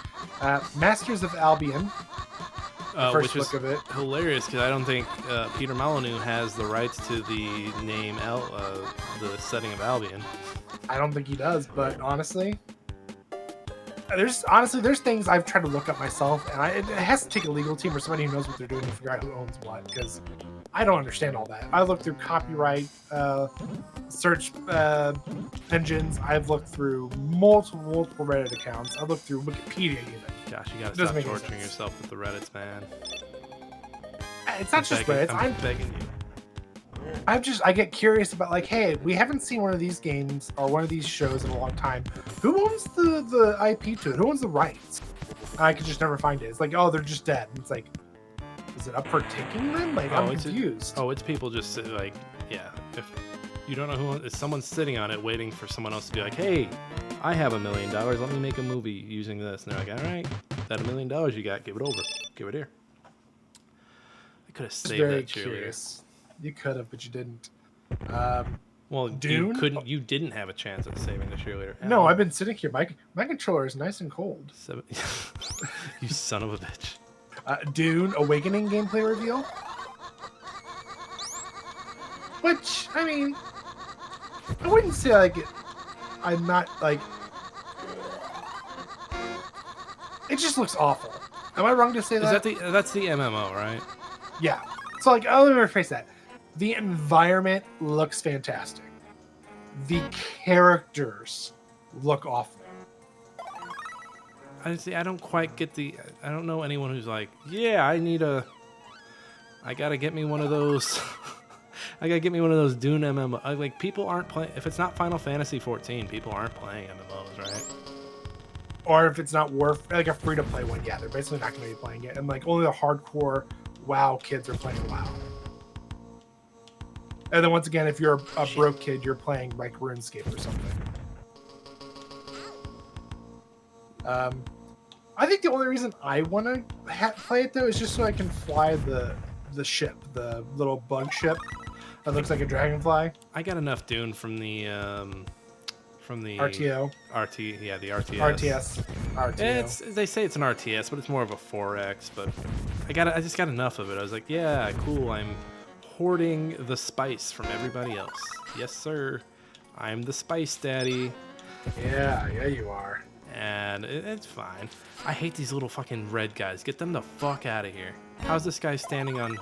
Masters of Albion. Which was hilarious because I don't think Peter Molyneux has the rights to the name, the setting of Albion. I don't think he does, but honestly, there's things I've tried to look up myself, and it has to take a legal team or somebody who knows what they're doing to figure out who owns what, because I don't understand all that. I looked through copyright search engines. I've looked through multiple Reddit accounts. I've looked through Wikipedia even. Gosh, you gotta stop torturing yourself with the Reddits, man. It's not just Reddit. I'm begging you. I get curious about, like, hey, we haven't seen one of these games or one of these shows in a long time. Who owns the IP to it? Who owns the rights? I could just never find it. It's like, oh, they're just dead. And it's like, is it up for taking then? Like, I'm confused. It's people just like, yeah. If you don't know if someone's sitting on it waiting for someone else to be like, hey, I have $1 million. Let me make a movie using this. And they're like, all right, that $1 million you got, give it over. Give it here. I could have saved that cheerleader. Curious. You could have, but you didn't. Well, Dune? You didn't have a chance at saving the cheerleader. No, I've been sitting here. My controller is nice and cold. You son of a bitch. Dune Awakening gameplay reveal. Which, I mean, I wouldn't say like I'm not like. It just looks awful. Am I wrong to say that? That's the MMO, right? Yeah. So like, let me rephrase that. The environment looks fantastic. The characters look awful. I don't quite get I don't know anyone who's like, yeah, I gotta get me one of those. I gotta get me one of those Dune MMO. Like, people aren't playing. If it's not Final Fantasy 14, people aren't playing MMOs, right? Or if it's not worth like a free-to-play one, yeah, they're basically not gonna be playing it. And like only the hardcore WoW kids are playing WoW. And then once again, if you're a broke kid, you're playing like RuneScape or something. I think the only reason I want to play it though is just so I can fly the ship, the little bug ship that looks like a dragonfly. I got enough Dune from the RTO. The RTS. RTO. They say it's an RTS, but it's more of a 4X. But I just got enough of it. I was like, yeah, cool. I'm hoarding the spice from everybody else. Yes, sir. I'm the spice daddy. Yeah, you are. And it's fine. I hate these little fucking red guys. Get them the fuck out of here. How's this guy standing on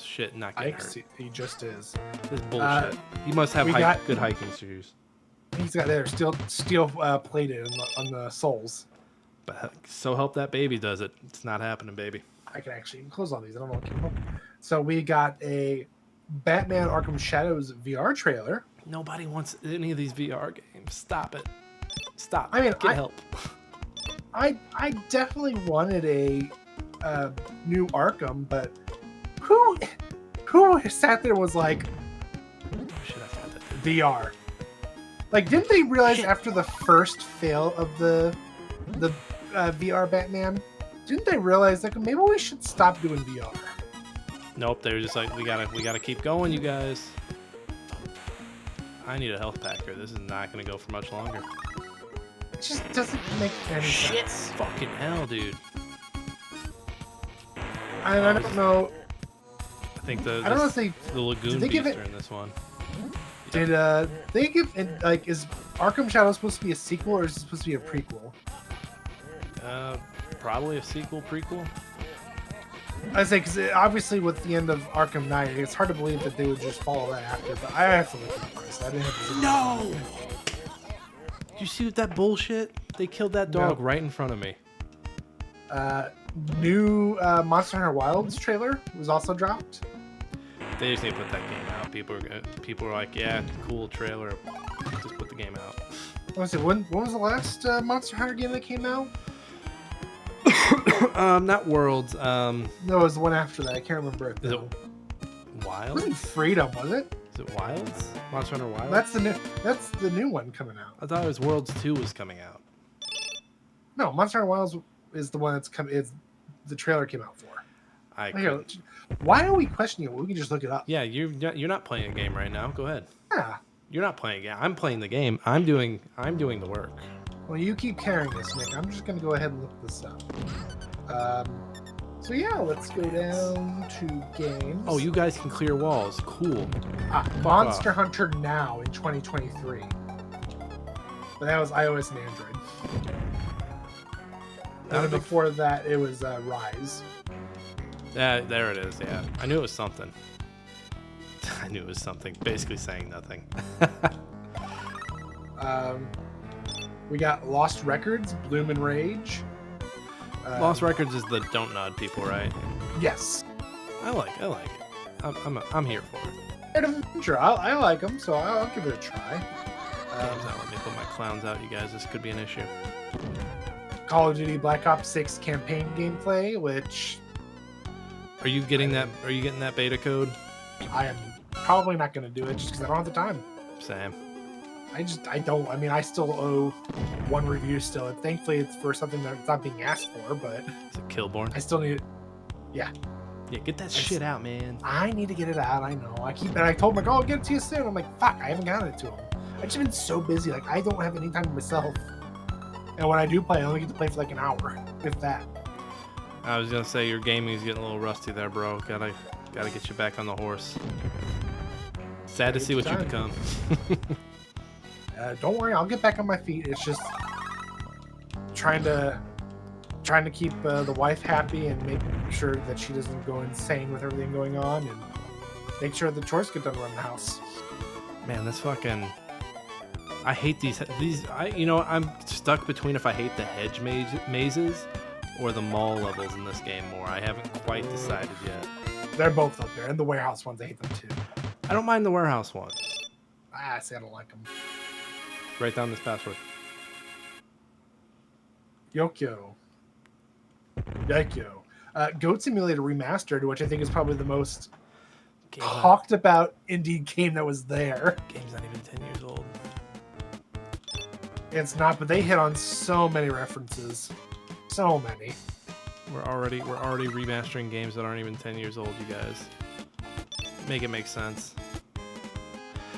shit and not getting hurt? He just is. This bullshit. He must have good hiking shoes. He's got there steel plated on the soles. But so help that baby does it. It's not happening, baby. I can actually close all these. I don't know what came up. So we got a Batman Arkham Shadows VR trailer. Nobody wants any of these VR games. Stop it. Stop. I mean, Get help. I definitely wanted a new Arkham, but who sat there and was like, Should have had that. VR? Like, didn't they realize after the first fail of the VR Batman, didn't they realize like maybe we should stop doing VR? Nope, they were just like, we gotta keep going, you guys. I need a health packer. This is not gonna go for much longer. It just doesn't make any sense. Fucking hell, dude. I don't know. I think the Lagoon Beasts are in this one. Did they give like, is Arkham Shadows supposed to be a sequel or is it supposed to be a prequel? Probably a sequel, prequel. I say because obviously with the end of Arkham Knight, it's hard to believe that they would just follow that after. But I have to look at this. I didn't have to. No. Did You see that bullshit? They killed that dog right in front of me. New Monster Hunter Wilds trailer was also dropped. They just need to put that game out. People are like, yeah, cool trailer. Just put the game out. Let's see, when was the last Monster Hunter game that came out? Not Worlds. No, it was the one after that. I can't remember it. Is it It Wilds? wasn't Freedom, was it? Is it Wilds? Monster Hunter Wilds? That's the new one coming out. I thought it was Worlds 2 was coming out. No, Monster Hunter Wilds is the one that's coming. Is the trailer came out for? Here, why are we questioning it? We can just look it up. Yeah, you're not playing a game right now. Go ahead. Yeah. You're not playing a game. I'm playing the game. I'm doing the work. Well, you keep carrying this, Nick. I'm just gonna go ahead and look this up. So yeah, let's go down to games. Oh, you guys can clear walls. Cool. Monster Hunter Now in 2023. But that was iOS and Android. And then before that, it was Rise. There it is. Yeah, I knew it was something. I knew it was something. Basically saying nothing. We got Lost Records, Bloom and Rage. Lost Records is the don't nod people, right? Yes. I like it. I'm here for it. Adventure. I like them, so I'll give it a try. Games not let me put my clowns out, you guys. This could be an issue. Call of Duty Black Ops 6 campaign gameplay, which Are you getting that? Are you getting that beta code? I am probably not going to do it just because I don't have the time. Sam. I don't. I mean, I still owe one review still. And thankfully, it's for something that's not being asked for, but Is it Killborn? I still need it. Yeah. Yeah, get that shit out, man. I need to get it out. I know. I told him, like, oh, I'll get it to you soon. I'm like, fuck, I haven't gotten it to him. I've just been so busy. Like, I don't have any time to myself. And when I do play, I only get to play for like an hour, if that. I was gonna say your gaming's getting a little rusty there, bro. Gotta get you back on the horse. Sad to see what you become. Don't worry, I'll get back on my feet. It's just trying to keep the wife happy and make sure that she doesn't go insane with everything going on, and make sure the chores get done around the house. Man, this fucking. I hate these. I'm stuck between if I hate the hedge mazes or the mall levels in this game more. I haven't quite decided yet. They're both up there, and the warehouse ones, I hate them too. I don't mind the warehouse ones. See, I don't like them. Write down this password. Yokyo. Goat Simulator Remastered, which I think is probably the most talked about indie game that was there. Game's not even 10 years old. It's not, but they hit on so many references. So many. We're already remastering games that aren't even 10 years old, you guys. Make it make sense.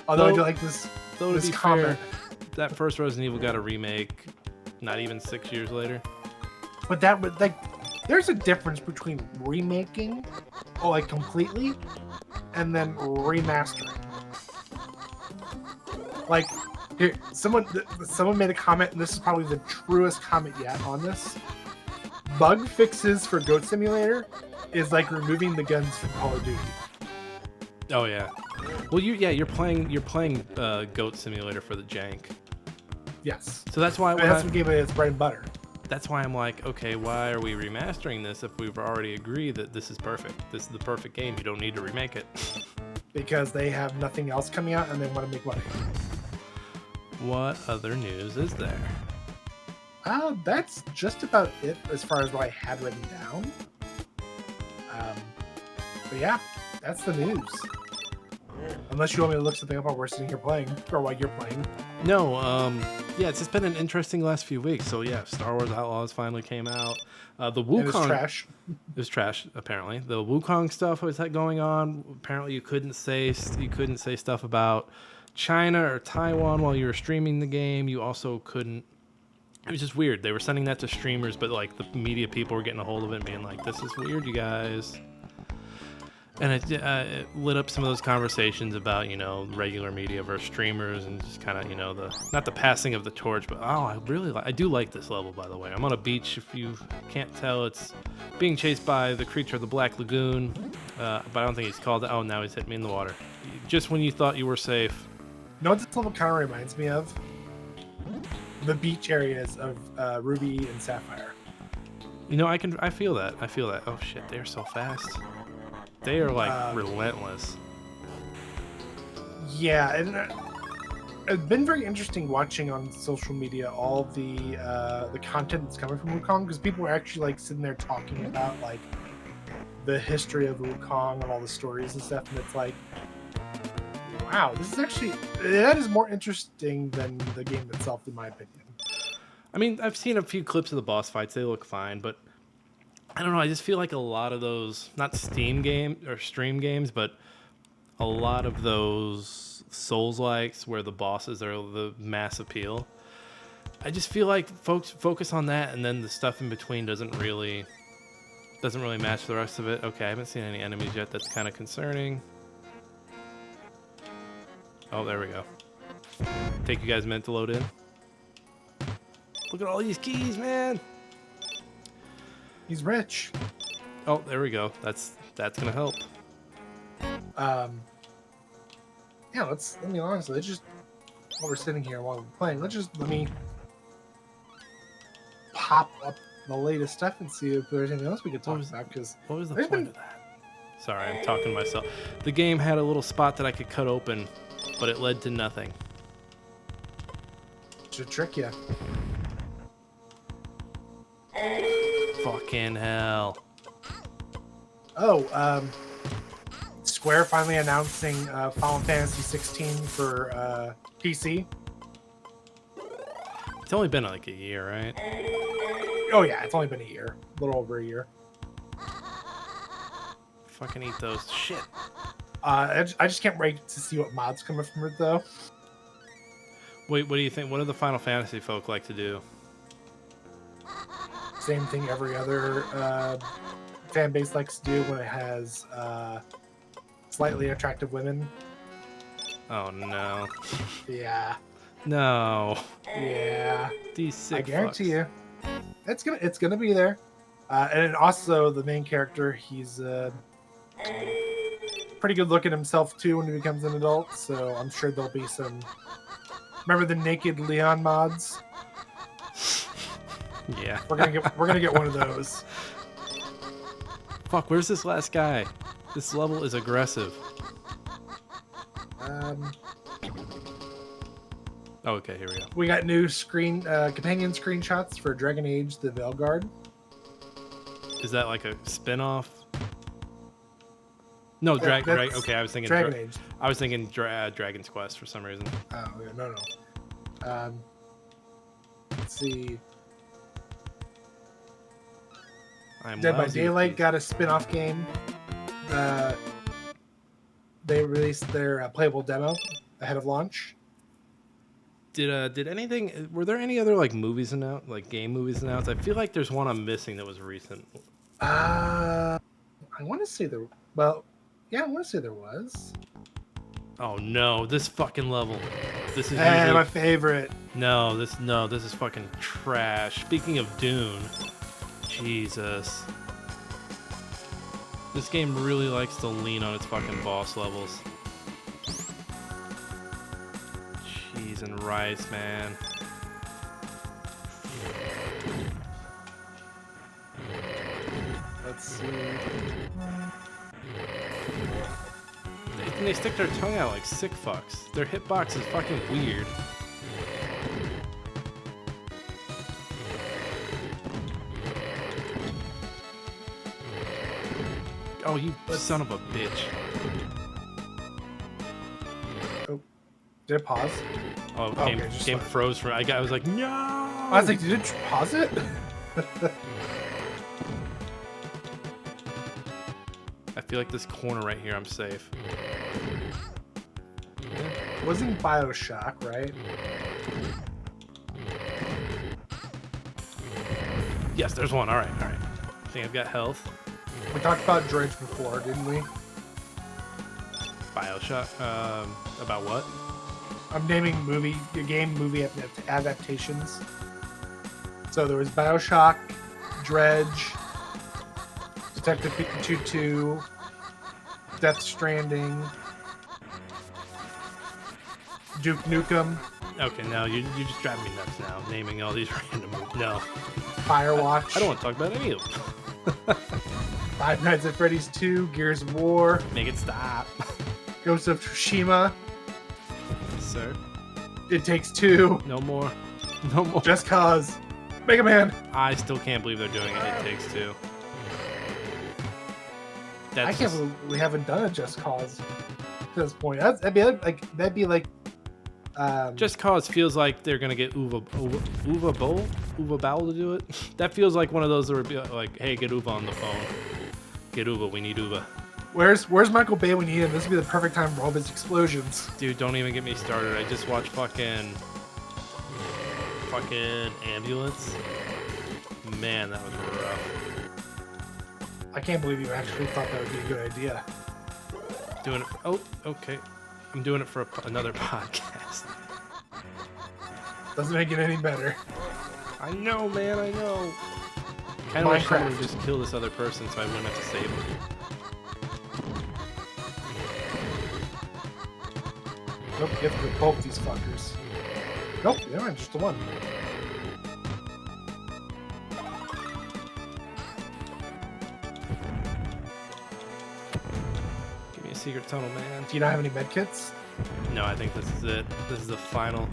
Although I do like this comment. Fair, that first Resident Evil got a remake not even 6 years later. But that would, like, there's a difference between remaking, completely, and then remastering. Like, here, someone made a comment, and this is probably the truest comment yet on this. Bug fixes for Goat Simulator is like removing the guns from Call of Duty. Oh yeah. Well, you're playing Goat Simulator for the jank. Yes. So that's why that's what gave it its bread and butter. That's why I'm like, okay, why are we remastering this if we've already agreed that this is perfect? This is the perfect game. You don't need to remake it. Because they have nothing else coming out and they want to make money. What other news is there? That's just about it as far as what I had written down. But yeah, that's the news. Unless you want me to look something up while we're sitting here playing, or while you're playing. No, yeah, it's just been an interesting last few weeks. So yeah, Star Wars Outlaws finally came out. The Wukong. It was trash. It was trash, apparently. The Wukong stuff was going on. Apparently, you couldn't say stuff about China or Taiwan while you were streaming the game. You also couldn't. It was just weird. They were sending that to streamers, but like the media people were getting a hold of it and being like, "This is weird, you guys." And it lit up some of those conversations about, regular media versus streamers and just kind of, not the passing of the torch, but I do like this level, by the way. I'm on a beach. If you can't tell, it's being chased by the creature of the Black Lagoon, but I don't think he's called it. Oh, now he's hit me in the water. Just when you thought you were safe. You know what this level kind of reminds me of? the beach areas of Ruby and Sapphire. You know, I feel that. I feel that. Oh shit, they're so fast. They are like relentless. Yeah, and it's been very interesting watching on social media all the content that's coming from Wukong, because people are actually like sitting there talking about like the history of Wukong and all the stories and stuff, and it's like, wow, this is actually, that is more interesting than the game itself, in my opinion. I mean, I've seen a few clips of the boss fights. They look fine, but I don't know. I just feel like a lot of those, not Steam game or stream games, but a lot of those Souls-likes where the bosses are the mass appeal. I just feel like folks focus on that, and then the stuff in between doesn't really match the rest of it. Okay, I haven't seen any enemies yet. That's kind of concerning. Oh, there we go. Take you guys a minute to load in. Look at all these keys, man. He's rich. Oh, there we go. That's gonna help. Yeah, let me honestly, let's just, while we're sitting here while we're playing, let me pop up the latest stuff and see if there's anything else we could talk about, because What was the point of that? Sorry, I'm talking to myself. The game had a little spot that I could cut open, but it led to nothing. to trick you. Fucking hell. Oh, Square finally announcing Final Fantasy 16 for PC. It's only been like a year, right? Oh yeah, it's only been a year, a little over a year. Fucking eat those. Shit. I just can't wait to see what mods come from it, though. Wait, what do you think? What do the Final Fantasy folk like to do? Same thing every other fan base likes to do when it has slightly attractive women. Oh no. Yeah. No. Yeah. These sick I guarantee fucks. you, it's gonna be there. And also the main character, he's pretty good looking himself too when he becomes an adult. So I'm sure there'll be some. Remember the naked Leon mods? Yeah. We're gonna get one of those. Fuck, where's this last guy? This level is aggressive. Oh, okay, here we go. We got new companion screenshots for Dragon Age: The Veilguard. Is that like a spin-off? No, okay, I was thinking Dragon Age. I was thinking Dragon's Quest for some reason. Oh yeah, no. Let's see. Dead by Daylight got a spin-off game. They released their playable demo ahead of launch. Did anything? Were there any other like movies announced, like game movies announced? I feel like there's one I'm missing that was recent. I want to say there. Well, yeah, I want to say there was. Oh no, this fucking level. This is Hey, usually... my favorite. No, this is fucking trash. Speaking of Dune, Jesus. This game really likes to lean on its fucking boss levels. Cheese and rice, man. Let's see. They stick their tongue out like sick fucks. Their hitbox is fucking weird. Oh, you son of a bitch. Oh, did it pause? Oh, game froze for... I was like, no! I was like, did it pause it? I feel like this corner right here, I'm safe. Wasn't BioShock, right? Yes, there's one. All right. I think I've got health. We talked about Dredge before, didn't we? BioShock. About what? I'm naming movie adaptations. So there was BioShock, Dredge, Detective Pikachu 2, Death Stranding, Duke Nukem, Okay, now you just driving me nuts now, naming all these random movies. No. Firewatch. I don't want to talk about any of them. Five Nights at Freddy's 2, Gears of War, Make it stop. Ghost of Tsushima, Sir. It Takes Two, No more. No more. Just Cause, Mega Man. I still can't believe they're doing it. It Takes Two. I can't believe we haven't done a Just Cause to this point. That'd be like Just Cause feels like they're gonna get Uwe Boll to do it. That feels like one of those that would be like, hey, get Uwe on the phone. Get Uwe, we need Uwe. Where's Michael Bay when you need him? This would be the perfect time for all his explosions. Dude, don't even get me started. I just watched fucking Ambulance. Man, that was rough. I can't believe you actually thought that would be a good idea. Doing it. Oh, okay. I'm doing it for another podcast. Doesn't make it any better. I know, man. I know. Kind of wish someone would Minecraft. just kill this other person so I wouldn't have to save him. Nope, you have to poke these fuckers. Nope, yeah, just the one. Give me a secret tunnel, man. Do you not have any medkits? No, I think this is it. This is the final.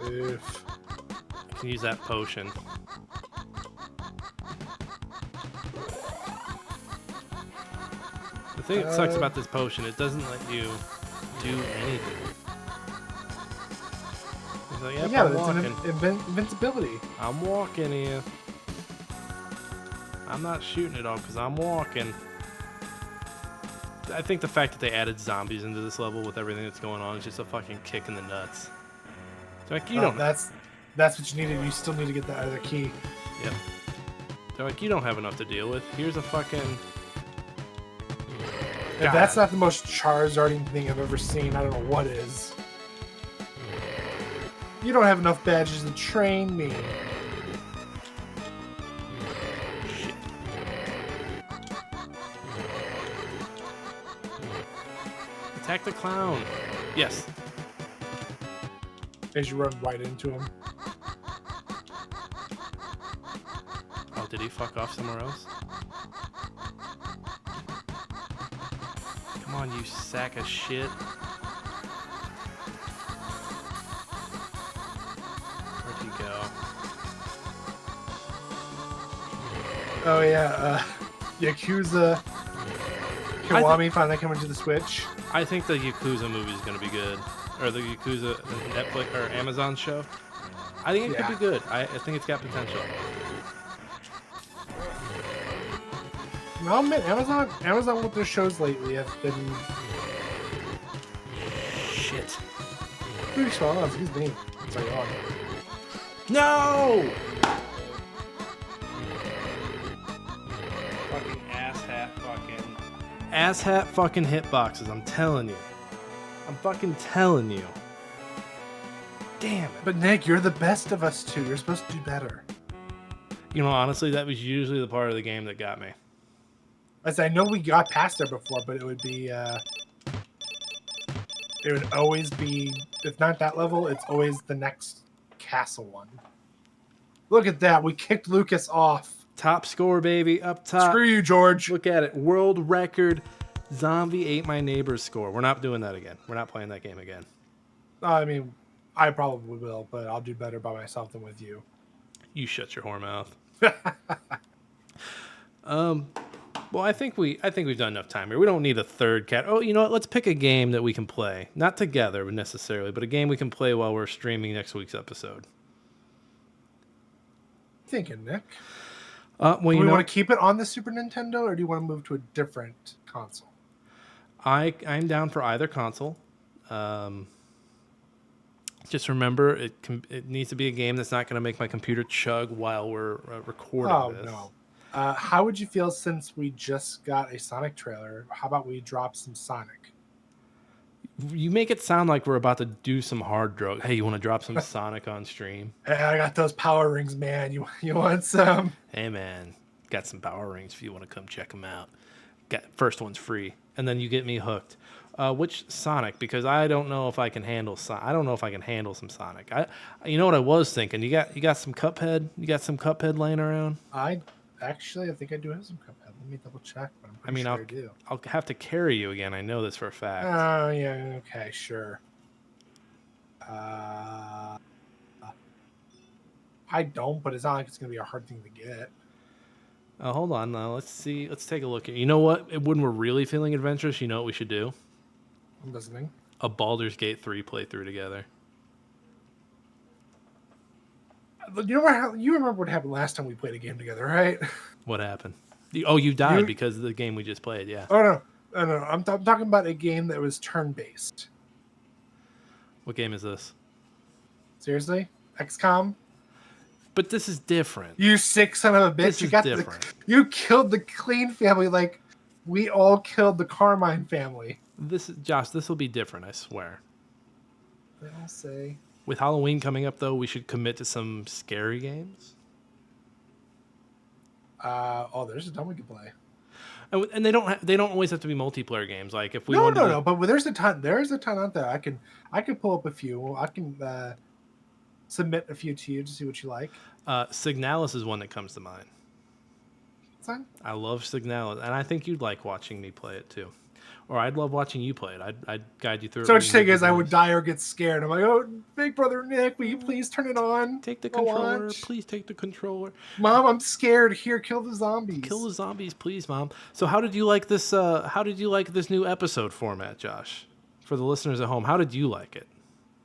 Oof. I can use that potion. The thing that sucks about this potion, it doesn't let you do anything. It's like, yep, Yeah, I'm but it's walking. an invincibility. I'm walking here. I'm not shooting it all because I'm walking. I think the fact that they added zombies into this level with everything that's going on is just a fucking kick in the nuts. They're like, you don't. That's what you needed. You still need to get that other key. Yep. They're like, you don't have enough to deal with. Here's a fucking. If that's not the most Charizarding thing I've ever seen, I don't know what is. You don't have enough badges to train me. Shit. Attack the clown. Yes. As you run right into him. Oh, did he fuck off somewhere else? Come on, you sack of shit. Where'd he go? Oh yeah, Yakuza Kiwami finally coming to the Switch. I think the Yakuza movie is going to be good. Or the Yakuza Netflix or Amazon show. I think it could be good. I think it's got potential. No, man, Amazon with their shows lately have been Shit. pretty strong. Excuse me. Sorry, on. No! Fucking asshat fucking hitboxes, I'm telling you. I'm fucking telling you. Damn it. But Nick, you're the best of us two. You're supposed to do better. You know, honestly, that was usually the part of the game that got me. I know we got past there before, but it would be it would always be, if not that level, it's always the next castle one. Look at that. We kicked Lucas off. Top score, baby, up top. Screw you, George. Look at it. World record. Zombie ate my neighbor's score. We're not doing that again. We're not playing that game again. I mean, I probably will, but I'll do better by myself than with you. You shut your whore mouth. Well, I think we've done enough time here. We don't need a third cat. Oh, you know what? Let's pick a game that we can play. Not together necessarily, but a game we can play while we're streaming next week's episode. Thinking, Nick. Well, Do we want to keep it on the Super Nintendo, or do you want to move to a different console? I'm down for either console. Just remember, it needs to be a game that's not going to make my computer chug while we're recording this. No. How would you feel since we just got a Sonic trailer? How about we drop some Sonic? You make it sound like we're about to do some hard drugs. Hey, you want to drop some Sonic on stream? Hey, I got those power rings, man. You want some? Hey, man, got some power rings if you want to come check them out. First one's free, and then you get me hooked. Which Sonic? Because I don't know if I can handle I don't know if I can handle some Sonic. You know what I was thinking? You got some Cuphead? You got some Cuphead laying around? I think I do have some Cuphead. Let me double check, but I'm pretty sure I do. I'll have to carry you again. I know this for a fact. Oh yeah, okay, sure. I don't, but it's not like it's gonna be a hard thing to get. Hold on now. Let's see. Let's take a look at. You know what? When we're really feeling adventurous, you know what we should do? I'm listening. A Baldur's Gate 3 playthrough together. You remember what happened last time we played a game together, right? What happened? You died because of the game we just played. Yeah. Oh no. I'm talking about a game that was turn-based. What game is this? Seriously, XCOM. But this is different. You sick son of a bitch! You killed the Clean family like we all killed the Carmine family. Josh. This will be different. I swear. I'll say. With Halloween coming up, though, we should commit to some scary games. There's a ton we could play. And they don't always have to be multiplayer games. Like if we no, but there's a ton out there. I can pull up a few. I can submit a few to you to see what you like. Signalis is one that comes to mind. Fine. I love Signalis, and I think you'd like watching me play it too. Or I'd love watching you play it. I'd guide you through it. So what you're saying is I would die or get scared. I'm like, oh, Big Brother Nick, will you please turn it on? Take the controller. Please take the controller. Mom, I'm scared. Here, kill the zombies. Kill the zombies, please, Mom. So how did you like this? How did you like this new episode format, Josh? For the listeners at home, how did you like it?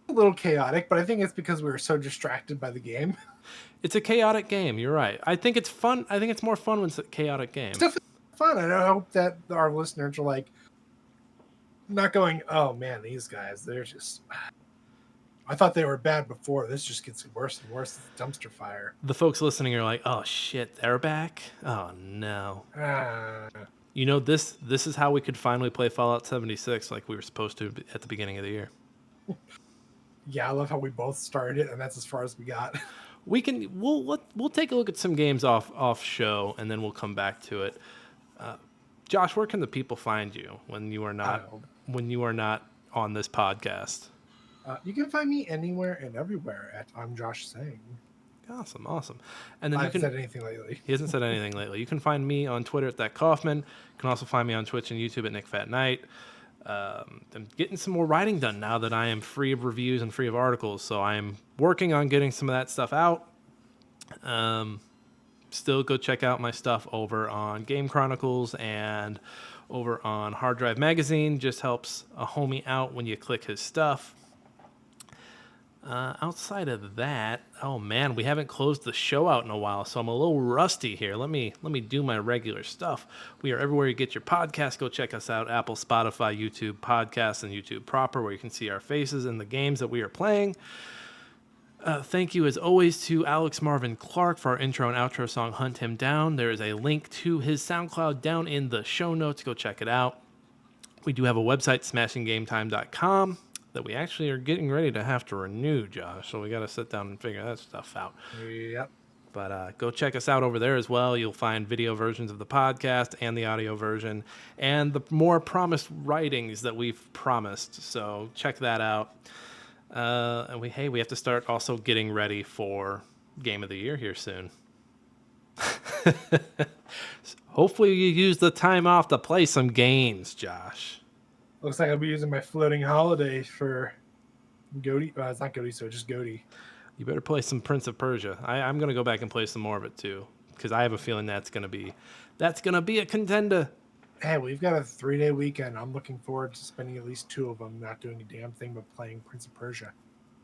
A little chaotic, but I think it's because we were so distracted by the game. It's a chaotic game. You're right. I think it's fun. I think it's more fun when it's a chaotic game. It's definitely fun, and I hope that our listeners are like, not going, oh man, these guys, they're just. I thought they were bad before. This just gets worse and worse. It's a dumpster fire. The folks listening are like, oh shit, they're back? Oh no. You know, this is how we could finally play Fallout 76 like we were supposed to at the beginning of the year. Yeah, I love how we both started it, and that's as far as we got. We'll take a look at some games off show, and then we'll come back to it. Josh, where can the people find you when you are not on this podcast? You can find me anywhere and everywhere at I'm Josh Saying. Awesome. And then I haven't said anything lately. He hasn't said anything lately. You can find me on Twitter at @ThatKaufman. You can also find me on Twitch and YouTube at NickFatKnight. I'm getting some more writing done now that I am free of reviews and free of articles, so I'm working on getting some of that stuff out. Still go check out my stuff over on Game Chronicles and over on Hard Drive Magazine. Just helps a homie out when you click his stuff. Outside of that, oh man, we haven't closed the show out in a while, so I'm a little rusty here. Let me do my regular stuff. We are everywhere you get your podcasts. Go check us out: Apple, Spotify, YouTube Podcasts, and YouTube proper, where you can see our faces and the games that we are playing. Thank you, as always, to Alex Marvin Clark for our intro and outro song, Hunt Him Down. There is a link to his SoundCloud down in the show notes. Go check it out. We do have a website, smashinggametime.com, that we actually are getting ready to have to renew, Josh. So we got to sit down and figure that stuff out. Yep. But go check us out over there as well. You'll find video versions of the podcast and the audio version and the more promised writings that we've promised. So check that out. And we have to start also getting ready for Game of the Year here soon. Hopefully you use the time off to play some games, Josh. Looks like I'll be using my floating holiday for Goaty. It's not Goaty, so just Goaty. You better play some Prince of Persia. I'm going to go back and play some more of it too, because I have a feeling that's going to be a contender. Hey, we've got a 3-day weekend. I'm looking forward to spending at least 2 of them not doing a damn thing but playing Prince of Persia.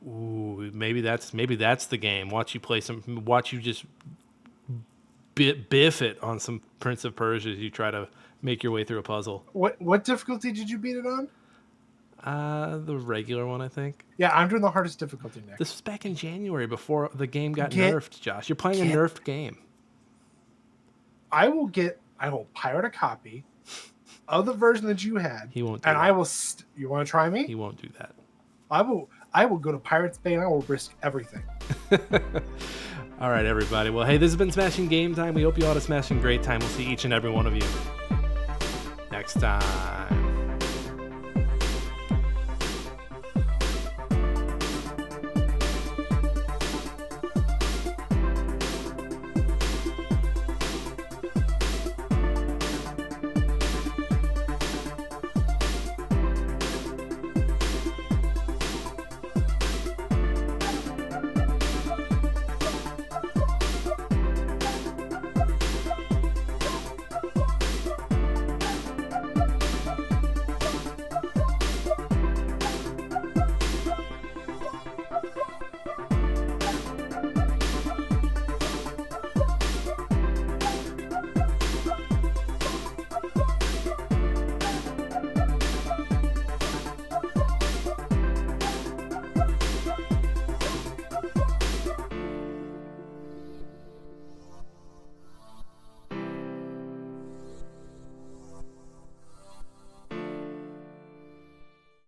Ooh, maybe that's the game. Watch you just biff it on some Prince of Persia as you try to make your way through a puzzle. What difficulty did you beat it on? The regular one, I think. Yeah, I'm doing the hardest difficulty next. This was back in January before the game got nerfed, Josh. You're playing a nerfed game. I will pirate a copy of the version that you had. He won't do and that. I will you want to try me? He won't do that. I will go to Pirates Bay and I will risk everything. All right, everybody. Well, hey, this has been Smashing Game Time. We hope you all had a smashing great time. We'll see each and every one of you next time.